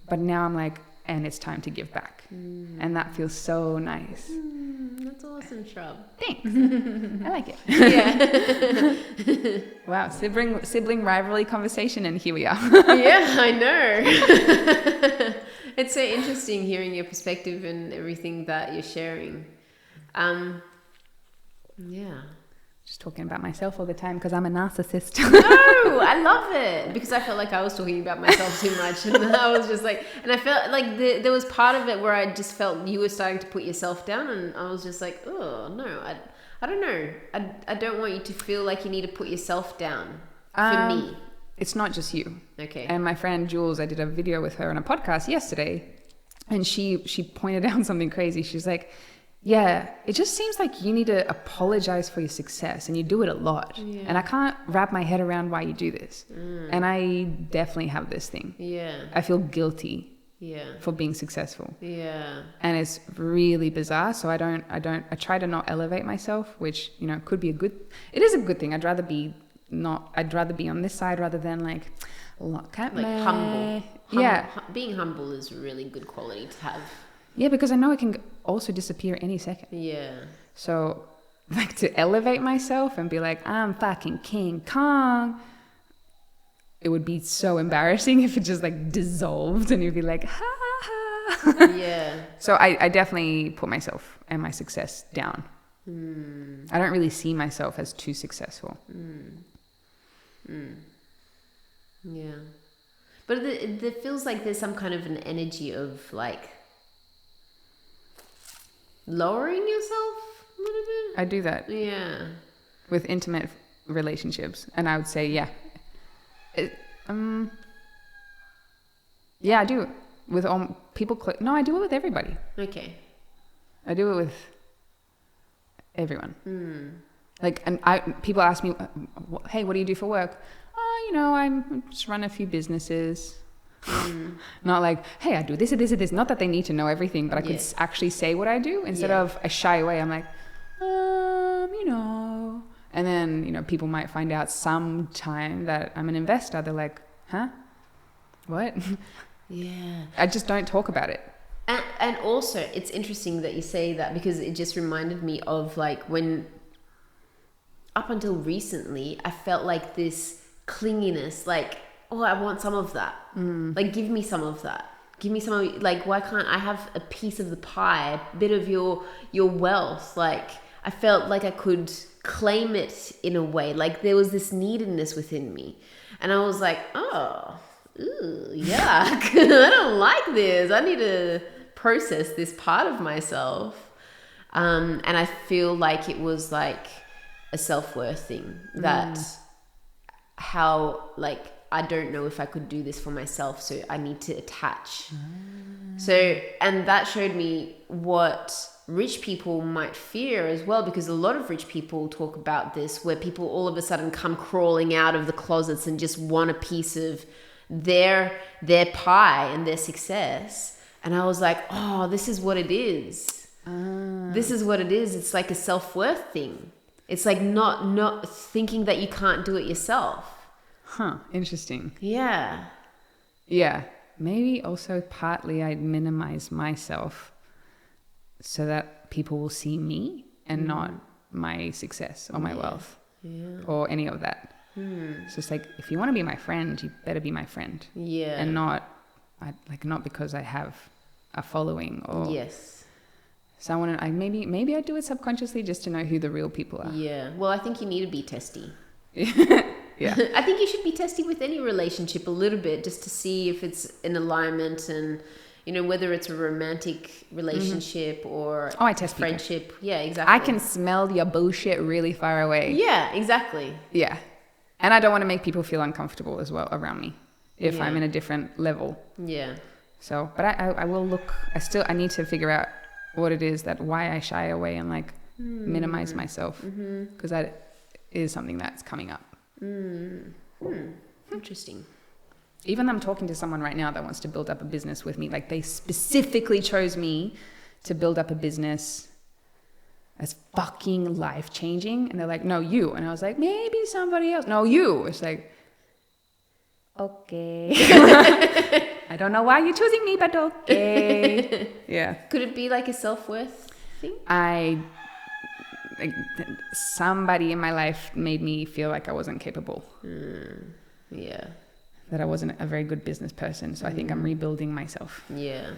but now I'm like, and it's time to give back, and that feels so nice. That's awesome, Shrub. Thanks. I like it. Yeah. Wow, sibling rivalry conversation, and here we are. Yeah, I know. It's so interesting hearing your perspective and everything that you're sharing. Yeah. Just talking about myself all the time because I'm a narcissist. No, I love it, because I felt like I was talking about myself too much, and I was just like, and I felt like there was part of it where I just felt you were starting to put yourself down, and I was just like, oh no, I don't know, I don't want you to feel like you need to put yourself down for me. It's not just you. Okay. And my friend Jules, I did a video with her on a podcast yesterday, and she pointed out something crazy. She's like, yeah, it just seems like you need to apologize for your success, and you do it a lot. Yeah. And I can't wrap my head around why you do this. And I definitely have this thing. Yeah. I feel guilty. Yeah. For being successful. Yeah. And it's really bizarre. So I try to not elevate myself, which, could be it is a good thing. I'd rather be on this side rather than look at me. Humble. Yeah. Being humble is a really good quality to have. Yeah, because I know it can also disappear any second. Yeah. So, to elevate myself and be like, I'm fucking King Kong, it would be so embarrassing if it just like dissolved and you'd be like, ha ha. Yeah. So I definitely put myself and my success down. I don't really see myself as too successful. Yeah. But it feels like there's some kind of an energy of like lowering yourself a little bit. I do that. Yeah. With intimate relationships. And I would say, yeah. Yeah, I do it with all people. No, I do it with everybody. Okay. I do it with everyone. Like, and people ask me, hey, what do you do for work? You know, I just run a few businesses. Not like, hey, I do this and this and this. Not that they need to know everything, but I could actually say what I do instead of I shy away. I'm like, you know. And then, you know, people might find out sometime that I'm an investor. They're like, huh? What? Yeah. I just don't talk about it. And also, it's interesting that you say that because it just reminded me of like when, up until recently, I felt like this clinginess, like, oh, I want some of that. Like, give me some of that. Give me some of, like, why can't I have a piece of the pie, a bit of your wealth? Like, I felt like I could claim it in a way. Like, there was this neediness within me. And I was like, oh, ooh, yuck. I don't like this. I need to process this part of myself. And I feel like it was like a self-worth thing that how like I don't know if I could do this for myself, so I need to attach. So, and that showed me what rich people might fear as well, because a lot of rich people talk about this, where people all of a sudden come crawling out of the closets and just want a piece of their pie and their success. And I was like, oh, this is what it is. This is what it is. It's like a self-worth thing. It's like not thinking that you can't do it yourself. Huh, interesting. Yeah. Yeah. Maybe also partly I minimize myself so that people will see me and not my success or my wealth or any of that. So it's like, if you want to be my friend, you better be my friend. Yeah. And not because I have a following or someone. Maybe I do it subconsciously just to know who the real people are. Yeah. Well, I think you need to be testy. Yeah. I think you should be testy with any relationship a little bit, just to see if it's in alignment, and you know, whether it's a romantic relationship or I test friendship. People. Yeah, exactly. I can smell your bullshit really far away. Yeah, exactly. Yeah. And I don't want to make people feel uncomfortable as well around me if I'm in a different level. Yeah. So, but I will look. I need to figure out what it is why I shy away and like minimize myself, because that is something that's coming up. Interesting. Even I'm talking to someone right now that wants to build up a business with me. Like, they specifically chose me to build up a business as fucking life-changing. And they're like, no, you. And I was like, maybe somebody else. No, you. It's like, okay. I don't know why you're choosing me, but okay. Yeah. Could it be like a self-worth thing? Somebody in my life made me feel like I wasn't capable. Yeah. That I wasn't a very good business person. So I think I'm rebuilding myself. Yeah.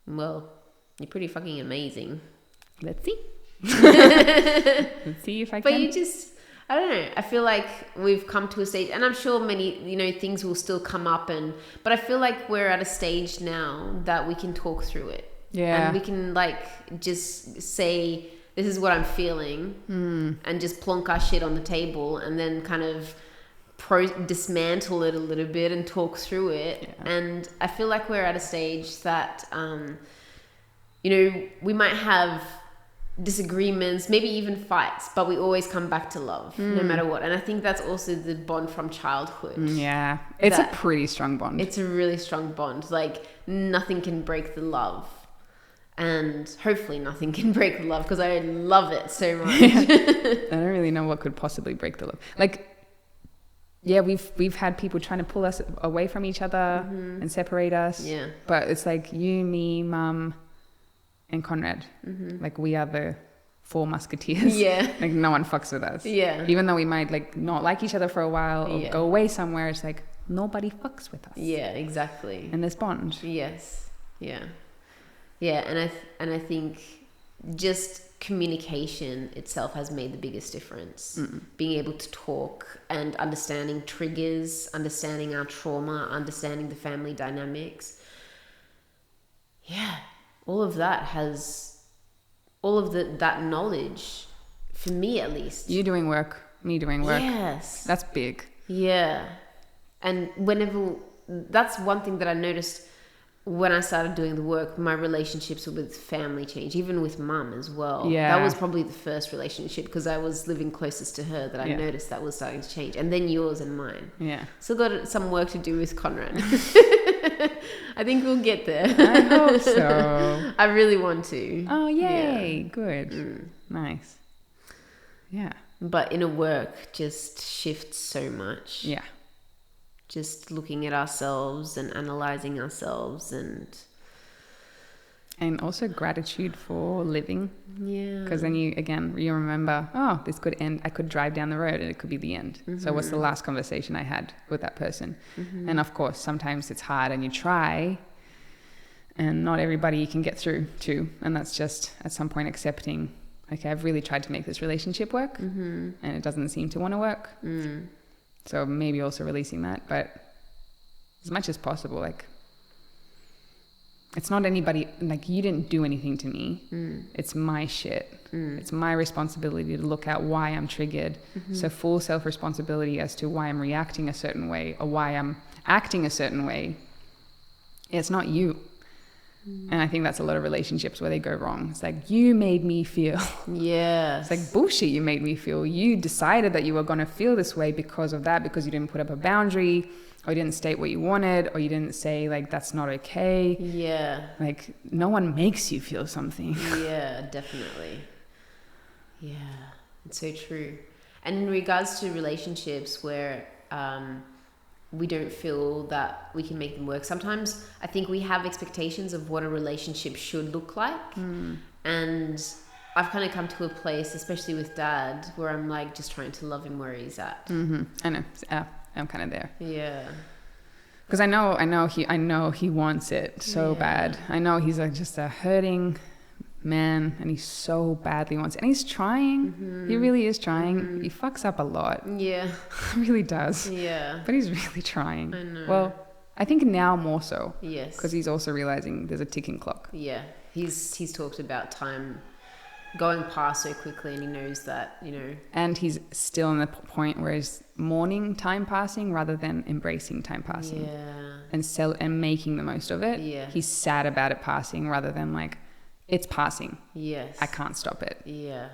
Well, you're pretty fucking amazing. Let's see. Let's see if I can. But you just, I don't know. I feel like we've come to a stage, and I'm sure many, things will still come up, but I feel like we're at a stage now that we can talk through it. Yeah. And we can just say, this is what I'm feeling, and just plonk our shit on the table, and then kind of dismantle it a little bit and talk through it. Yeah. And I feel like we're at a stage that, we might have disagreements, maybe even fights, but we always come back to love, no matter what. And I think that's also the bond from childhood. Yeah. It's a pretty strong bond. It's a really strong bond. Like, nothing can break the love. And hopefully nothing can break the love, because I love it so much. I don't really know what could possibly break the love. Like, yeah, we've had people trying to pull us away from each other and separate us. Yeah. But it's like you, me, Mum, and Conrad. Like, we are the four musketeers. Yeah. Like no one fucks with us. Yeah. Even though we might like not like each other for a while or go away somewhere, it's like nobody fucks with us. Yeah, exactly. In this bond. Yes. Yeah. Yeah, and I think just communication itself has made the biggest difference. Being able to talk and understanding triggers, understanding our trauma, understanding the family dynamics. Yeah, all of that that knowledge, for me at least. You doing work, me doing work. Yes. That's big. Yeah. And that's one thing that I noticed when I started doing the work, my relationships with family changed, even with mum as well. Yeah. That was probably the first relationship because I was living closest to her that I noticed that was starting to change. And then yours and mine. Yeah. Still got some work to do with Conrad. I think we'll get there. I hope so. I really want to. Oh, yay. Yeah. Good. Nice. Yeah. But inner work just shifts so much. Yeah. Just looking at ourselves and analyzing ourselves and also gratitude for living. Yeah. Because then you remember, oh, this could end. I could drive down the road and it could be the end. So what's the last conversation I had with that person? And of course, sometimes it's hard and you try and not everybody you can get through to. And that's just at some point accepting, okay, I've really tried to make this relationship work and it doesn't seem to want to work. So maybe also releasing that, but as much as possible, like, it's not anybody, like, you didn't do anything to me. It's my shit. It's my responsibility to look at why I'm triggered. So full self-responsibility as to why I'm reacting a certain way or why I'm acting a certain way. It's not you. And I think that's a lot of relationships where they go wrong. It's like, you made me feel. Yes. It's like, bullshit, you made me feel. You decided that you were going to feel this way because of that, because you didn't put up a boundary, or you didn't state what you wanted, or you didn't say, like, that's not okay. Yeah. Like, no one makes you feel something. Yeah, definitely. Yeah, it's so true. And in regards to relationships where we don't feel that we can make them work, sometimes I think we have expectations of what a relationship should look like. And I've kind of come to a place, especially with Dad, where I'm like just trying to love him where he's at. I know. I'm kind of there. Yeah. Because I know he wants it so bad. I know he's like just a hurting man, and he so badly wants it, and he's trying. He really is trying. He fucks up a lot. Yeah. He really does. Yeah. But he's really trying. I know. Well, I think now more so. Yes. Because he's also realizing there's a ticking clock. Yeah. He's talked about time going past so quickly, and he knows that, you know. And he's still in the point where he's mourning time passing rather than embracing time passing. Yeah. And making the most of it. Yeah. He's sad about it passing rather than like, it's passing. Yes. I can't stop it. Yeah.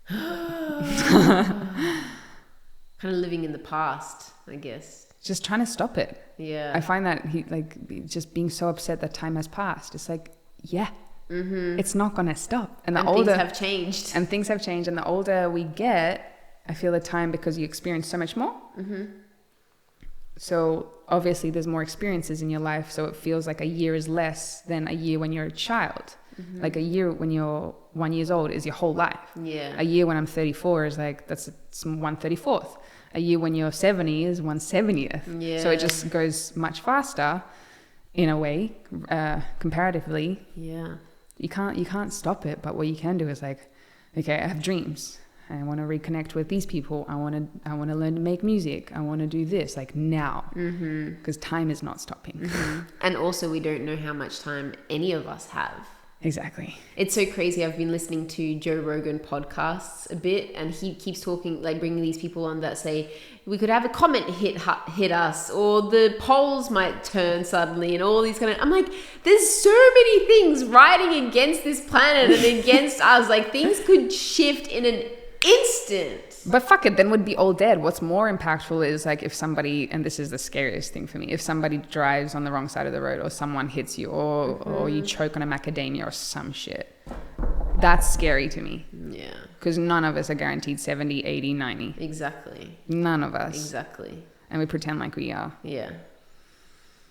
Kind of living in the past, I guess. Just trying to stop it. Yeah. I find that he like just being so upset that time has passed. It's like, yeah, it's not going to stop. And the older things have changed. And things have changed. And the older we get, I feel the time, because you experience so much more. So obviously there's more experiences in your life. So it feels like a year is less than a year when you're a child. Like a year when you're 1 year old is your whole life. Yeah. A year when I'm 34 is like, it's 1/34th. A year when you're 70 is 1/70th. Yeah. So it just goes much faster in a way, comparatively. Yeah. You can't stop it, but what you can do is like, okay, I have dreams. I want to reconnect with these people. I want to learn to make music. I want to do this like now, because time is not stopping. And also, we don't know how much time any of us have. Exactly. It's so crazy. I've been listening to Joe Rogan podcasts a bit, and he keeps talking, like bringing these people on that say we could have a comet hit us, or the poles might turn suddenly, and all these kind of. I'm like, there's so many things riding against this planet and against us. Like, things could shift in an instant. But fuck it, then we'd be all dead. What's more impactful is like if somebody, and this is the scariest thing for me, if somebody drives on the wrong side of the road, or someone hits you, or you choke on a macadamia or some shit. That's scary to me. Yeah. Because none of us are guaranteed 70, 80, 90. Exactly. None of us. Exactly. And we pretend like we are. Yeah.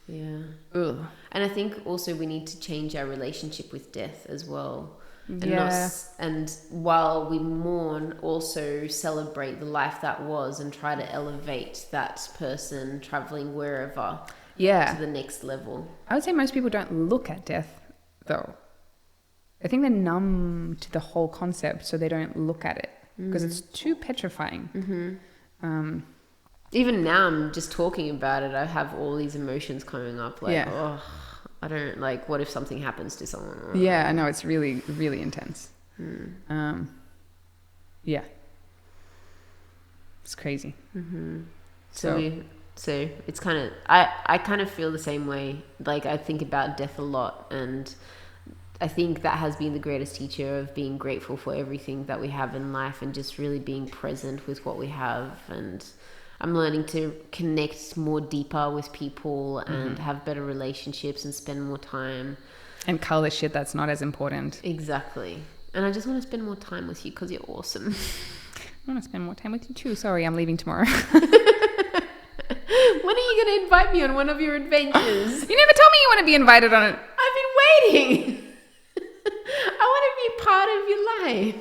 Yeah. Ugh. And I think also we need to change our relationship with death as well. and Yeah. and while we mourn, also celebrate the life that was and try to elevate that person traveling wherever to the next level. I would say most people don't look at death, though. I think they're numb to the whole concept, so they don't look at it because it's too petrifying. Even now, I'm just talking about it. I have all these emotions coming up, like, oh, I don't like. What if something happens to someone? Yeah, I know, it's really, really intense. Yeah, it's crazy. So it's kind of I kind of feel the same way. Like, I think about death a lot, and I think that has been the greatest teacher of being grateful for everything that we have in life and just really being present with what we have. And I'm learning to connect more deeper with people and have better relationships and spend more time. And cull the shit that's not as important. Exactly. And I just want to spend more time with you because you're awesome. I want to spend more time with you too. Sorry, I'm leaving tomorrow. When are you going to invite me on one of your adventures? You never told me you want to be invited on it. I've been waiting. I want to be part of your life.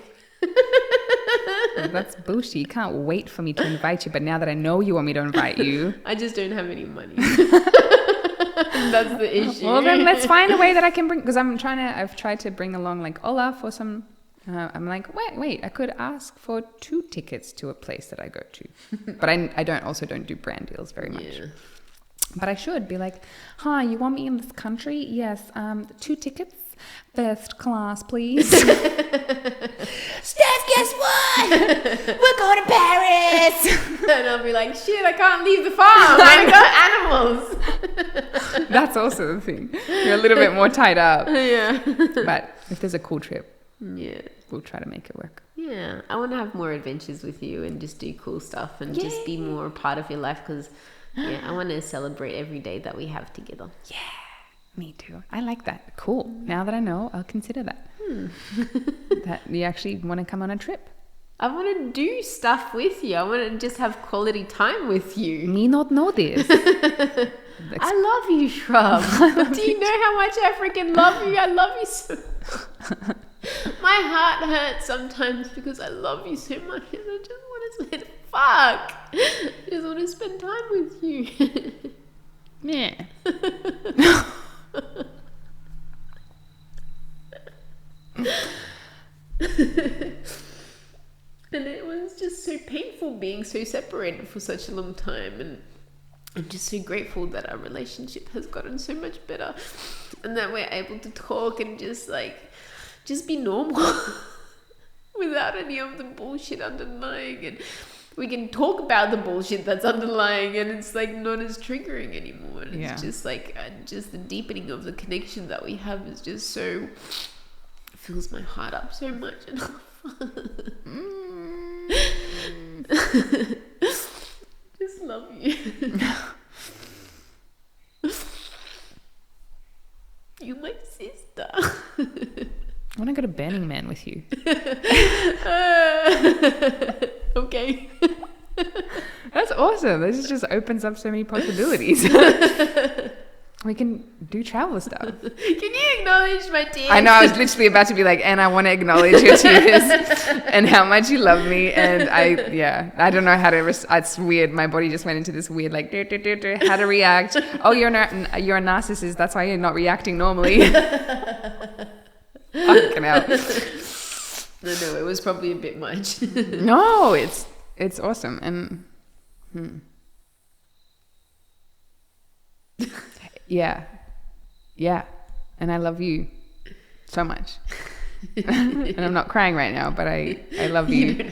That's bullshit. You can't wait for me to invite you, but now that I know you want me to invite you... I just don't have any money. That's the issue. Well, then let's find a way that I can bring... Because I've tried to bring along, like, Ola for some... I'm like, wait, I could ask for 2 tickets to a place that I go to. But I don't do brand deals very much. Yeah. But I should be like, hi, you want me in this country? Yes, 2 tickets. First class, please. Steph, guess what? We're going to Paris. And I'll be like, shit, I can't leave the farm. I got animals. That's also the thing. You're a little bit more tied up. Yeah. But if there's a cool trip, we'll try to make it work. Yeah. I want to have more adventures with you and just do cool stuff and just be more a part of your life because, I want to celebrate every day that we have together. Yeah. Me too. I like that. Cool. Now that I know, I'll consider that. That you actually want to come on a trip. I want to do stuff with you. I want to just have quality time with you. Me not know this. I love you, Shrub. Do you know how much I freaking love you? I love you so My heart hurts sometimes because I love you so much and I just want to say, fuck. I just want to spend time with you. Yeah. And it was just so painful being so separated for such a long time, and I'm just so grateful that our relationship has gotten so much better and that we're able to talk and just be normal without any of the bullshit underlying, and we can talk about the bullshit that's underlying and it's like not as triggering anymore, and it's just like just the deepening of the connection that we have is just so fills my heart up so much. And just love you. You're my sister. I want to go to Burning Man with you. Okay. That's awesome. This just opens up so many possibilities. We can do travel stuff. Can you acknowledge my tears? I know, I was literally about to be like, and I want to acknowledge your tears and how much you love me. And I don't know how to, it's weird. My body just went into this weird, like, how to react. Oh, you're a narcissist. That's why you're not reacting normally. Fucking hell. No, it was probably a bit much. No, it's awesome. And yeah, and I love you so much. And I'm not crying right now, but I love you.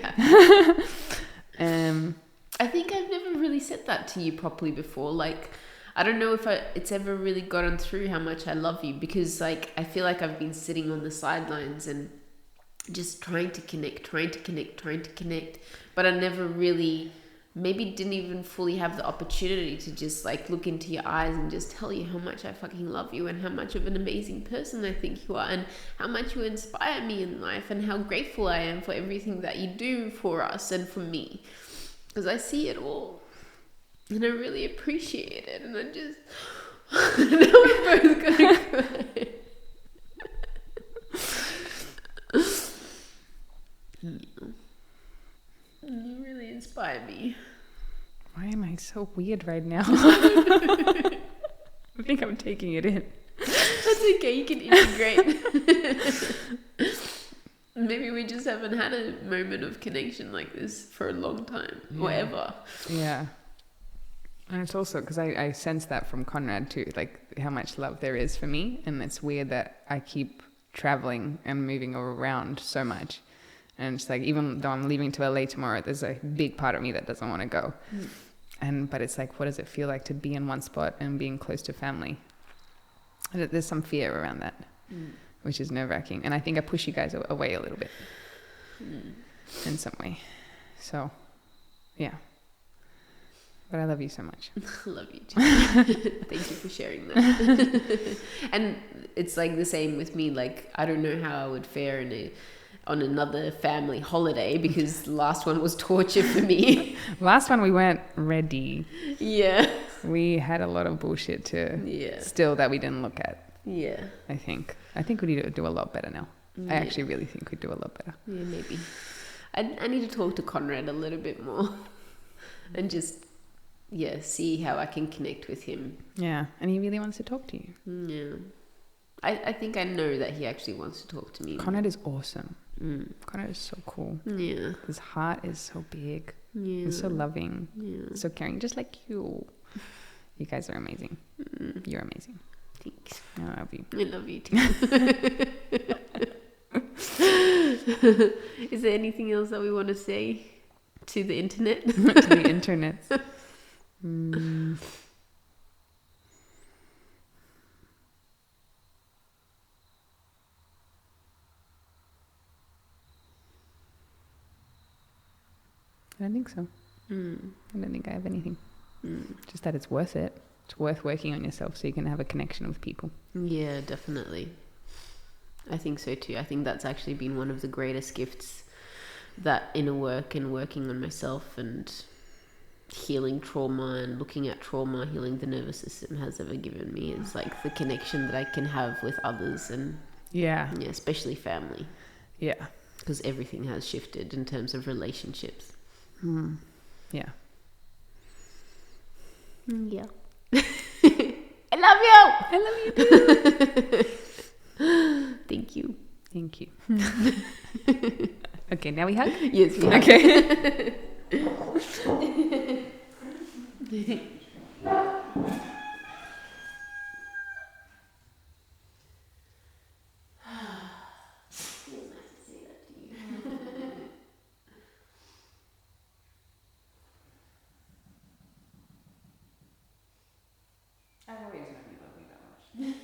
I think I've never really said that to you properly before. Like, I don't know if it's ever really gotten through how much I love you, because like I feel like I've been sitting on the sidelines and just trying to connect, but I never really maybe didn't even fully have the opportunity to just like look into your eyes and just tell you how much I fucking love you and how much of an amazing person I think you are and how much you inspire me in life and how grateful I am for everything that you do for us and for me, because I see it all and I really appreciate it, and I just now we're both gonna cry. so weird right now. I think I'm taking it in. That's okay, you can integrate. Maybe we just haven't had a moment of connection like this for a long time, or ever. Yeah. And it's also because I sense that from Conrad too, like how much love there is for me. And it's weird that I keep traveling and moving around so much. And it's like, even though I'm leaving to LA tomorrow, there's a big part of me that doesn't want to go. But it's like, what does it feel like to be in one spot and being close to family? And there's some fear around that, which is nerve-wracking. And I think I push you guys away a little bit in some way. So, yeah. But I love you so much. I love you too. Thank you for sharing that. And it's like the same with me. Like, I don't know how I would fare on another family holiday, because the last one was torture for me. Last one we weren't ready. Yeah. We had a lot of bullshit still that we didn't look at. Yeah. I think we need to do a lot better now. I actually really think we do a lot better. Yeah, maybe. I need to talk to Conrad a little bit more and just see how I can connect with him. Yeah, and he really wants to talk to you. Yeah. I think I know that he actually wants to talk to me. Conrad is awesome. Conrad is so cool. Yeah. His heart is so big. Yeah. He's so loving. Yeah. So caring, just like you. You guys are amazing. You're amazing. Thanks. I love you. I love you too. Is there anything else that we want to say to the internet? To the internet. I don't think so. I don't think I have anything. Just that it's worth it. It's worth working on yourself so you can have a connection with people. Yeah, definitely. I think so too. I think that's actually been one of the greatest gifts that inner work and working on myself and healing trauma and looking at trauma, healing the nervous system has ever given me. It's like the connection that I can have with others and especially family. Yeah. Because everything has shifted in terms of relationships. Yeah. Yeah. I love you. I love you too. Thank you. Thank you. Okay, now we hug? Yes, we hug. Okay. Feels nice to say that to you. I've always known you love me that much.